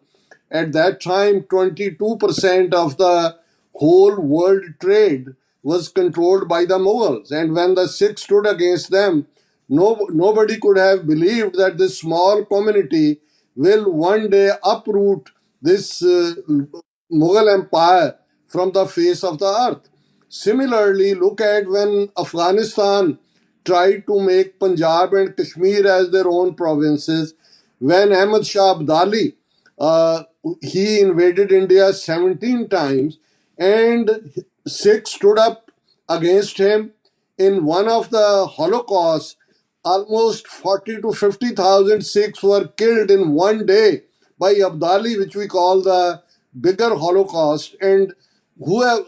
At that time, 22% of the whole world trade was controlled by the Mughals. And when the Sikhs stood against them, nobody could have believed that this small community will one day uproot this Mughal Empire from the face of the earth. Similarly, look at when Afghanistan tried to make Punjab and Kashmir as their own provinces. When Ahmad Shah Abdali, he invaded India 17 times, and Sikhs stood up against him. In one of the Holocausts, almost 40 to 50,000 Sikhs were killed in one day by Abdali, which we call the bigger Holocaust. And whoever,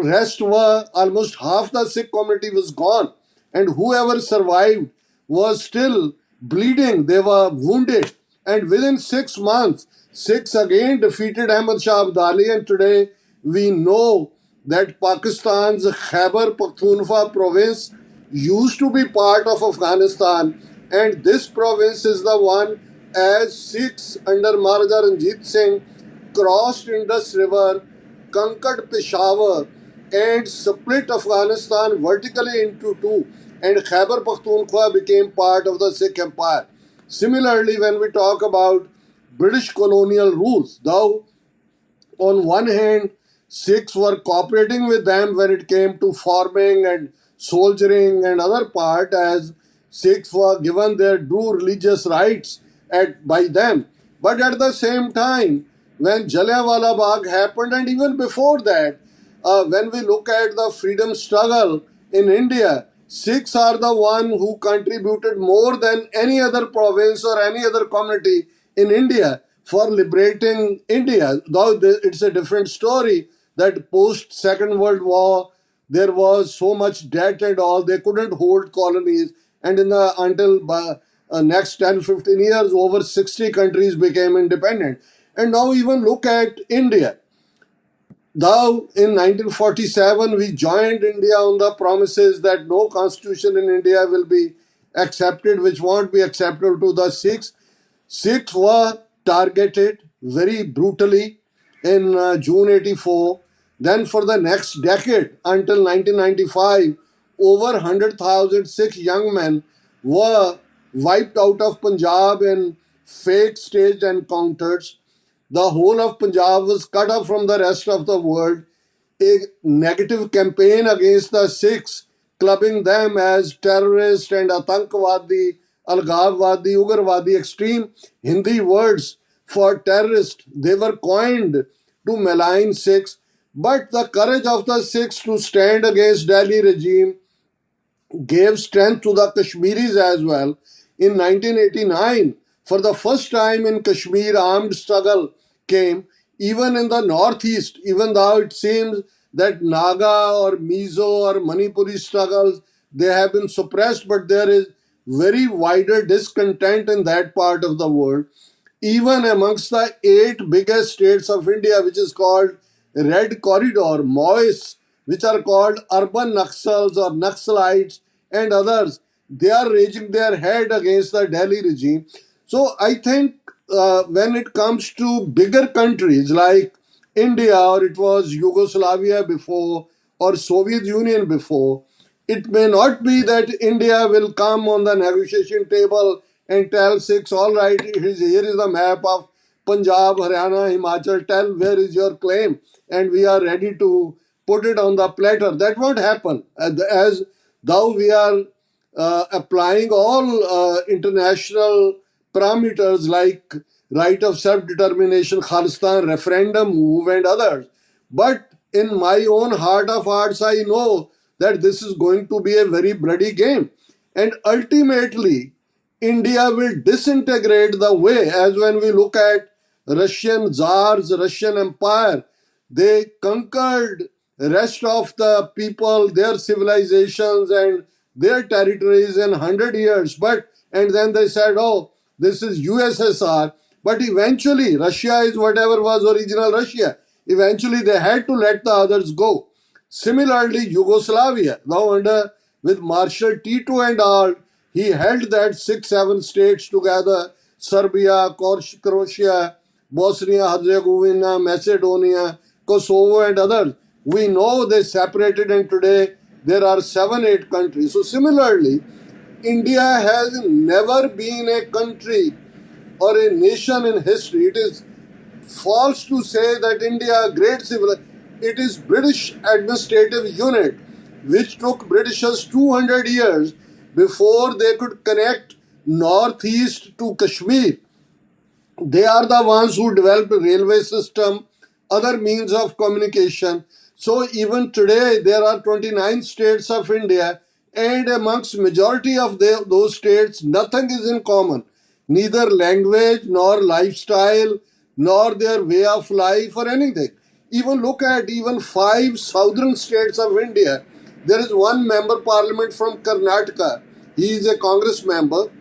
rest were almost half the Sikh community was gone, and whoever survived was still bleeding. They were wounded, and within 6 months, Sikhs again defeated Ahmad Shah Abdali, and today we know that Pakistan's Khyber Pakhtunkhwa province used to be part of Afghanistan, and this province is the one as Sikhs under Maharaja Ranjit Singh crossed Indus River, conquered Peshawar, and split Afghanistan vertically into two, and Khyber Pakhtunkhwa became part of the Sikh Empire. Similarly, when we talk about British colonial rules, though on one hand, Sikhs were cooperating with them when it came to farming and soldiering and other part, as Sikhs were given their due religious rights by them. But at the same time, when Jallianwala Bagh happened, and even before that, when we look at the freedom struggle in India, Sikhs are the one who contributed more than any other province or any other community in India for liberating India. Though it's a different story that post Second World War there was so much debt and all, they couldn't hold colonies, and until next 10-15 years, over 60 countries became independent. And now even look at India. Though in 1947 we joined India on the promises that no constitution in India will be accepted, which won't be acceptable to the Sikhs. Sikhs were targeted very brutally in June 84. Then for the next decade, until 1995, over 100,000 Sikh young men were wiped out of Punjab in fake staged encounters. The whole of Punjab was cut off from the rest of the world. A negative campaign against the Sikhs, clubbing them as terrorists and Atankawadi, Algavwadi, Ugrwadi, extreme Hindi words for terrorist. They were coined to malign Sikhs. But the courage of the Sikhs to stand against Delhi regime gave strength to the Kashmiris as well. In 1989, for the first time in Kashmir, armed struggle came, even in the northeast, even though it seems that Naga or Mizo or Manipuri struggles, they have been suppressed, but there is very wider discontent in that part of the world. Even amongst the 8 biggest states of India, which is called Red Corridor, Maoists, which are called urban Naxals or Naxalites and others, they are raising their head against the Delhi regime. So I think when it comes to bigger countries like India, or it was Yugoslavia before, or Soviet Union before, it may not be that India will come on the negotiation table and tell Sikhs, all right, here is the map of Punjab, Haryana, Himachal, tell where is your claim, and we are ready to put it on the platter. That won't happen. As though we are applying all international parameters like right of self-determination, Khalistan referendum move and others. But in my own heart of hearts, I know that this is going to be a very bloody game. And ultimately, India will disintegrate the way, as when we look at Russian Tsars, Russian Empire, they conquered rest of the people, their civilizations and their territories in 100 years. And then they said, oh, this is USSR. But eventually, Russia is whatever was original Russia. Eventually, they had to let the others go. Similarly, Yugoslavia, now with Marshal Tito and all, he held that 6-7 states together: Serbia, Croatia, Bosnia, Herzegovina, Macedonia, Kosovo and others. We know they separated, and today there are 7-8 countries. So similarly, India has never been a country or a nation in history. It is false to say that India, great civilization, it is British administrative unit which took Britishers 200 years before they could connect northeast to Kashmir. They are the ones who developed a railway system, other means of communication. So even today there are 29 states of India, and amongst majority of those states nothing is in common. Neither language nor lifestyle nor their way of life or anything. Even look at even 5 southern states of India. There is one member parliament from Karnataka. He is a Congress member.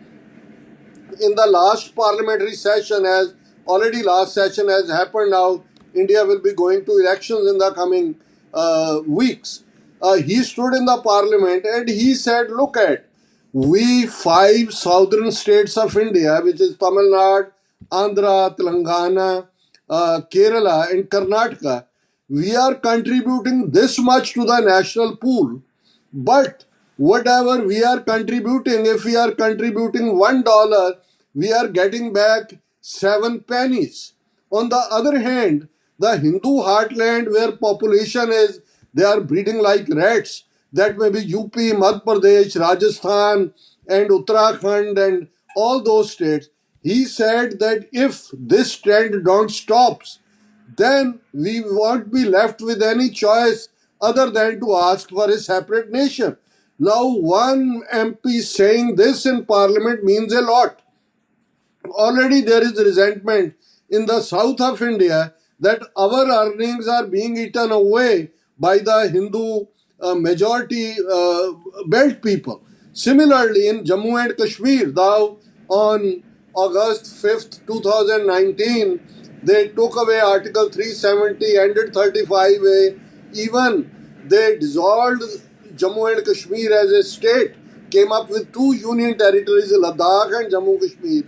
In the last parliamentary session, as already last session has happened now, India will be going to elections in the coming weeks. He stood in the parliament and he said, look at, we 5 southern states of India, which is Tamil Nadu, Andhra, Telangana, Kerala and Karnataka, we are contributing this much to the national pool, but whatever we are contributing, if we are contributing $1, we are getting back 7 pennies. On the other hand, the Hindu heartland where population is, they are breeding like rats. That may be UP, Madhya Pradesh, Rajasthan, and Uttarakhand, and all those states. He said that if this trend don't stops, then we won't be left with any choice other than to ask for a separate nation. Now, one MP saying this in parliament means a lot. Already there is resentment in the south of India that our earnings are being eaten away by the Hindu majority belt people. Similarly, in Jammu and Kashmir, now on August 5th, 2019, they took away Article 370, ended 35A, even they dissolved Jammu and Kashmir as a state, came up with 2 union territories, Ladakh and Jammu Kashmir.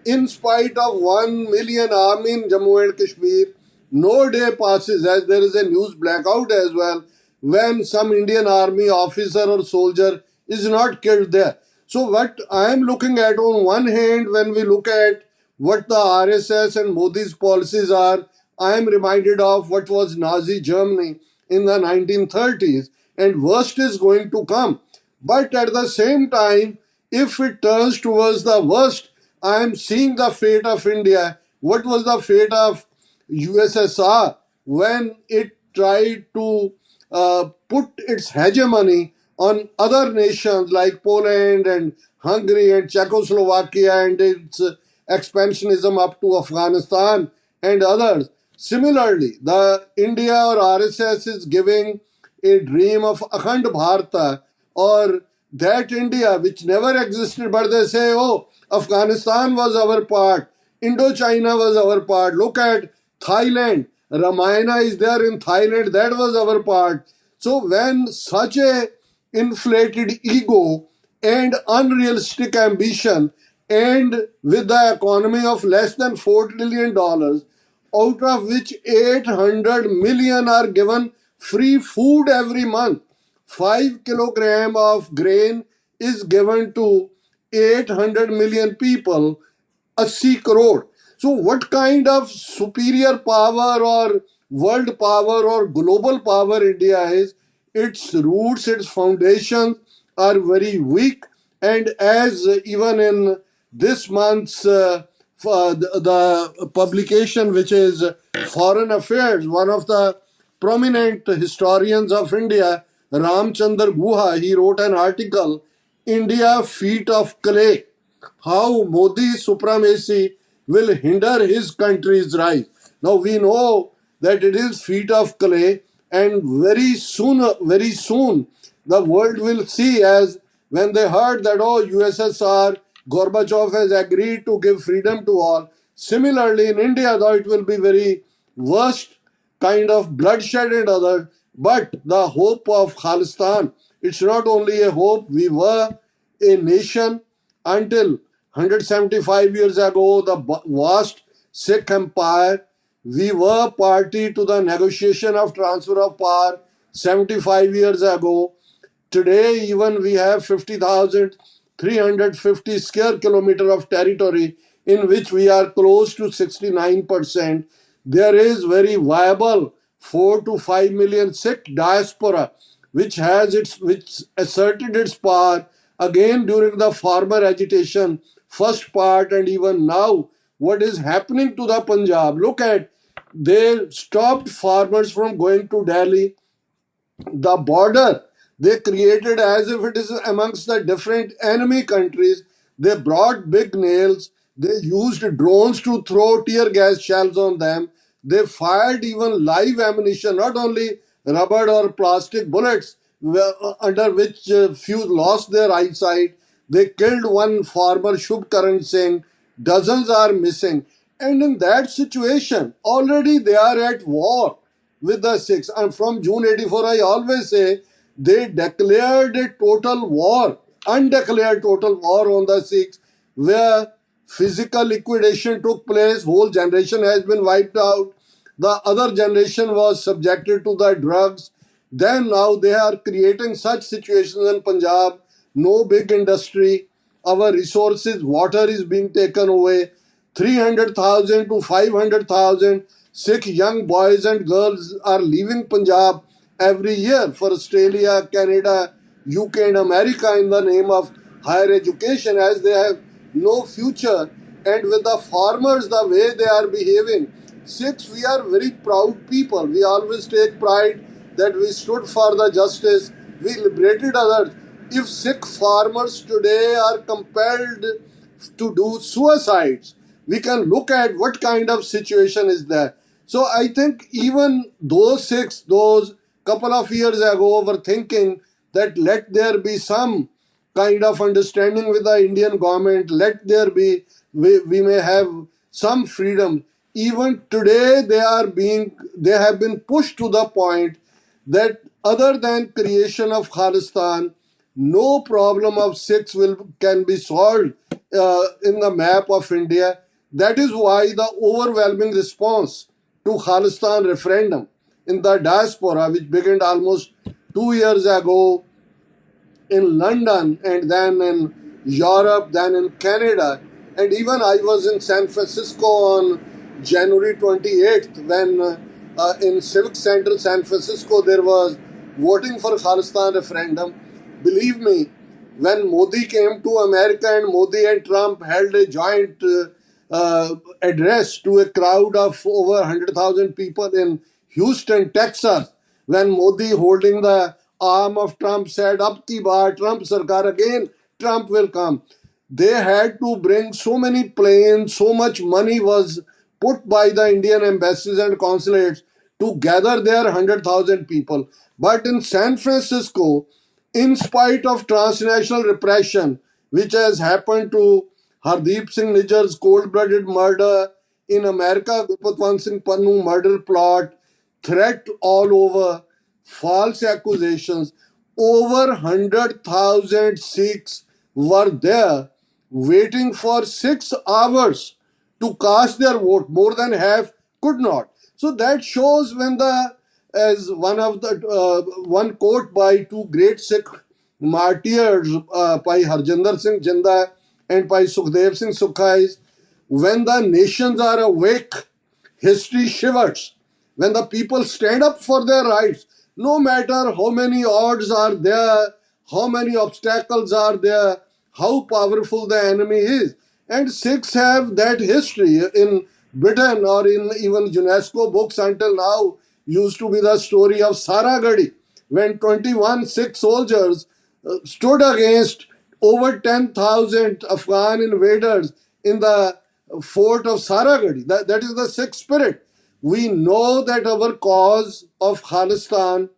In spite of 1 million army in Jammu and Kashmir, no day passes, as there is a news blackout as well, when some Indian army officer or soldier is not killed there. So what I am looking at, on one hand, when we look at what the RSS and Modi's policies are, I am reminded of what was Nazi Germany in the 1930s, and worst is going to come. But at the same time, if it turns towards the worst, I am seeing the fate of India. What was the fate of USSR when it tried to put its hegemony on other nations like Poland and Hungary and Czechoslovakia, and its expansionism up to Afghanistan and others. Similarly, the India or RSS is giving a dream of Akhand Bharata, or that India which never existed, but they say, oh, Afghanistan was our part, Indochina was our part, look at Thailand, Ramayana is there in Thailand, that was our part. So when such a inflated ego and unrealistic ambition, and with the economy of less than $4 trillion, out of which 800 million are given free food every month, 5 kilogram of grain is given to 800 million people, 80 crore. So what kind of superior power or world power or global power India is? Its roots, its foundations are very weak. And as even in this month's the publication, which is Foreign Affairs, one of the prominent historians of India, Ramchandar Guha, he wrote an article, India Feet of Clay, how Modi's supremacy will hinder his country's rise. Now we know that it is feet of clay, and very soon, the world will see, as when they heard that, oh, USSR, Gorbachev has agreed to give freedom to all. Similarly, in India, though it will be very worst kind of bloodshed and other, but the hope of Khalistan, it's not only a hope. We were a nation until 175 years ago, the vast Sikh Empire. We were party to the negotiation of transfer of power 75 years ago. Today, even we have 50,350 square kilometer of territory in which we are close to 69%. There is very viable 4 to 5 million Sikh diaspora, which asserted its power again during the farmer agitation, first part, and even now. What is happening to the Punjab? Look at, they stopped farmers from going to Delhi. The border they created as if it is amongst the different enemy countries. They brought big nails. They used drones to throw tear gas shells on them. They fired even live ammunition, not only rubber or plastic bullets, under which few lost their eyesight. They killed one farmer, Shubh Karan Singh. Dozens are missing. And in that situation, already they are at war with the Sikhs. And from June 84, I always say they declared a total war, undeclared total war on the Sikhs, where physical liquidation took place, whole generation has been wiped out. The other generation was subjected to the drugs. Then now they are creating such situations in Punjab, no big industry, our resources, water is being taken away. 300,000 to 500,000 Sikh young boys and girls are leaving Punjab every year for Australia, Canada, UK, and America in the name of higher education, as they have no future. And with the farmers, the way they are behaving, Sikhs, we are very proud people. We always take pride that we stood for the justice, we liberated others. If Sikh farmers today are compelled to do suicides, we can look at what kind of situation is there. So I think even those Sikhs, those couple of years ago, were thinking that let there be some kind of understanding with the Indian government, let there be, we may have some freedom. Even today they have been pushed to the point that other than creation of Khalistan, no problem of Sikhs can be solved in the map of India. That is why the overwhelming response to Khalistan referendum in the diaspora, which began almost 2 years ago in London and then in Europe, then in Canada, and even I was in San Francisco on January 28th when in Civic Center San Francisco there was voting for Khalistan referendum. Believe me, when Modi came to America and Modi and Trump held a joint address to a crowd of over 100,000 people in Houston, Texas, when Modi holding the arm of Trump said, "Ab ki baar Trump Sarkar again, Trump will come." They had to bring so many planes, so much money was put by the Indian embassies and consulates to gather there 100,000 people. But in San Francisco, in spite of transnational repression, which has happened to Hardeep Singh Nijjar's cold-blooded murder in America, Gurpatwant Singh Pannu murder plot, threat all over, false accusations, over 100,000 Sikhs were there waiting for 6 hours to cast their vote. More than half could not. So that shows when as one quote by two great Sikh martyrs, by Harjinder Singh Jinda and by Sukhdev Singh Sukha, is, when the nations are awake, history shivers. When the people stand up for their rights, no matter how many odds are there, how many obstacles are there, how powerful the enemy is. And Sikhs have that history in Britain or in even UNESCO books until now used to be the story of Saragadi, when 21 Sikh soldiers stood against over 10,000 Afghan invaders in the fort of Saragadi. That is the Sikh spirit. We know that our cause of Khalistan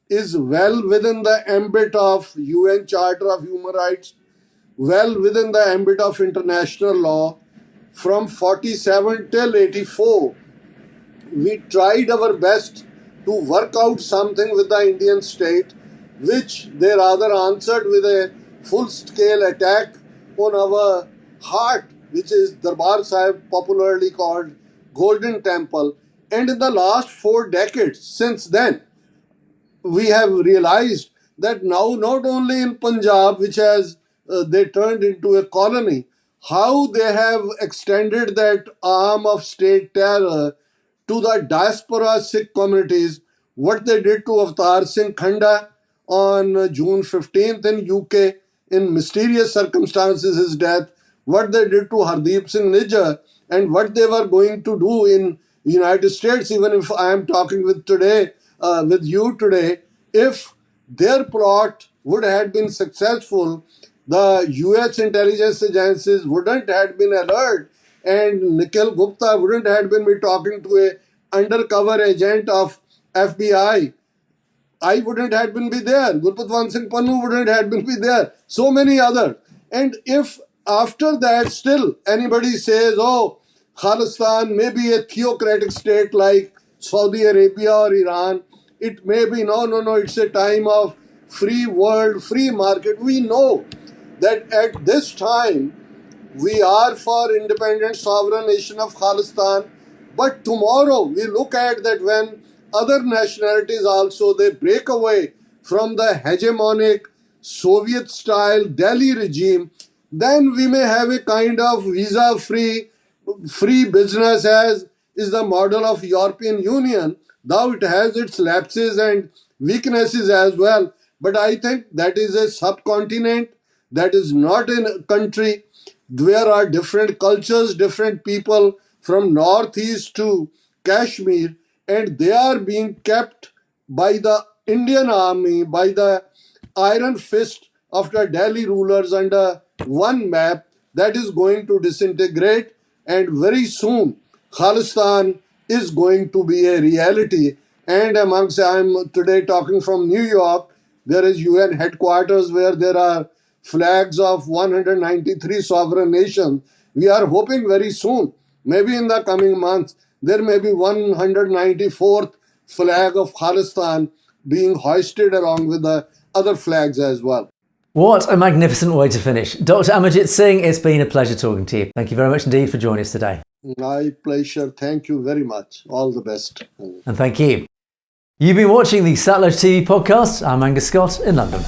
is well within the ambit of UN Charter of Human Rights, well within the ambit of international law. From 47 till 84, we tried our best to work out something with the Indian state, which they rather answered with a full-scale attack on our heart, which is Darbar Sahib, popularly called Golden Temple. And in the last 4 decades since then, we have realized that now not only in Punjab, which has they turned into a colony, how they have extended that arm of state terror to the diaspora Sikh communities. What they did to Avtar Singh Khanda on June 15th in UK, in mysterious circumstances, his death, what they did to Hardeep Singh Nijjar, and what they were going to do in United States, even if I am talking with you today, if their plot would have been successful, the US intelligence agencies wouldn't have been alert, and Nikhil Gupta wouldn't have been talking to a undercover agent of FBI, I wouldn't have been be there. Gurpatwan Singh Pannu wouldn't have been be there. So many others. And if after that still anybody says, oh, Khalistan may be a theocratic state like Saudi Arabia or Iran, it may be, no, it's a time of free world, free market. We know that at this time, we are for independent sovereign nation of Khalistan. But tomorrow we look at that when other nationalities also, they break away from the hegemonic Soviet style Delhi regime, then we may have a kind of visa free business as is the model of European Union, though it has its lapses and weaknesses as well. But I think that is a subcontinent, that is not a country. There are different cultures, different people from northeast to Kashmir, and they are being kept by the Indian army, by the iron fist of the Delhi rulers under one map that is going to disintegrate, and very soon Khalistan is going to be a reality. And amongst, I'm today talking from New York, there is UN headquarters where there are flags of 193 sovereign nations. We are hoping very soon, maybe in the coming months, there may be 194th flag of Khalistan being hoisted along with the other flags as well. What a magnificent way to finish. Dr. Amarjit Singh, it's been a pleasure talking to you. Thank you very much indeed for joining us today. My pleasure. Thank you very much. All the best. And thank you. You've been watching the Satluj TV podcast. I'm Angus Scott in London.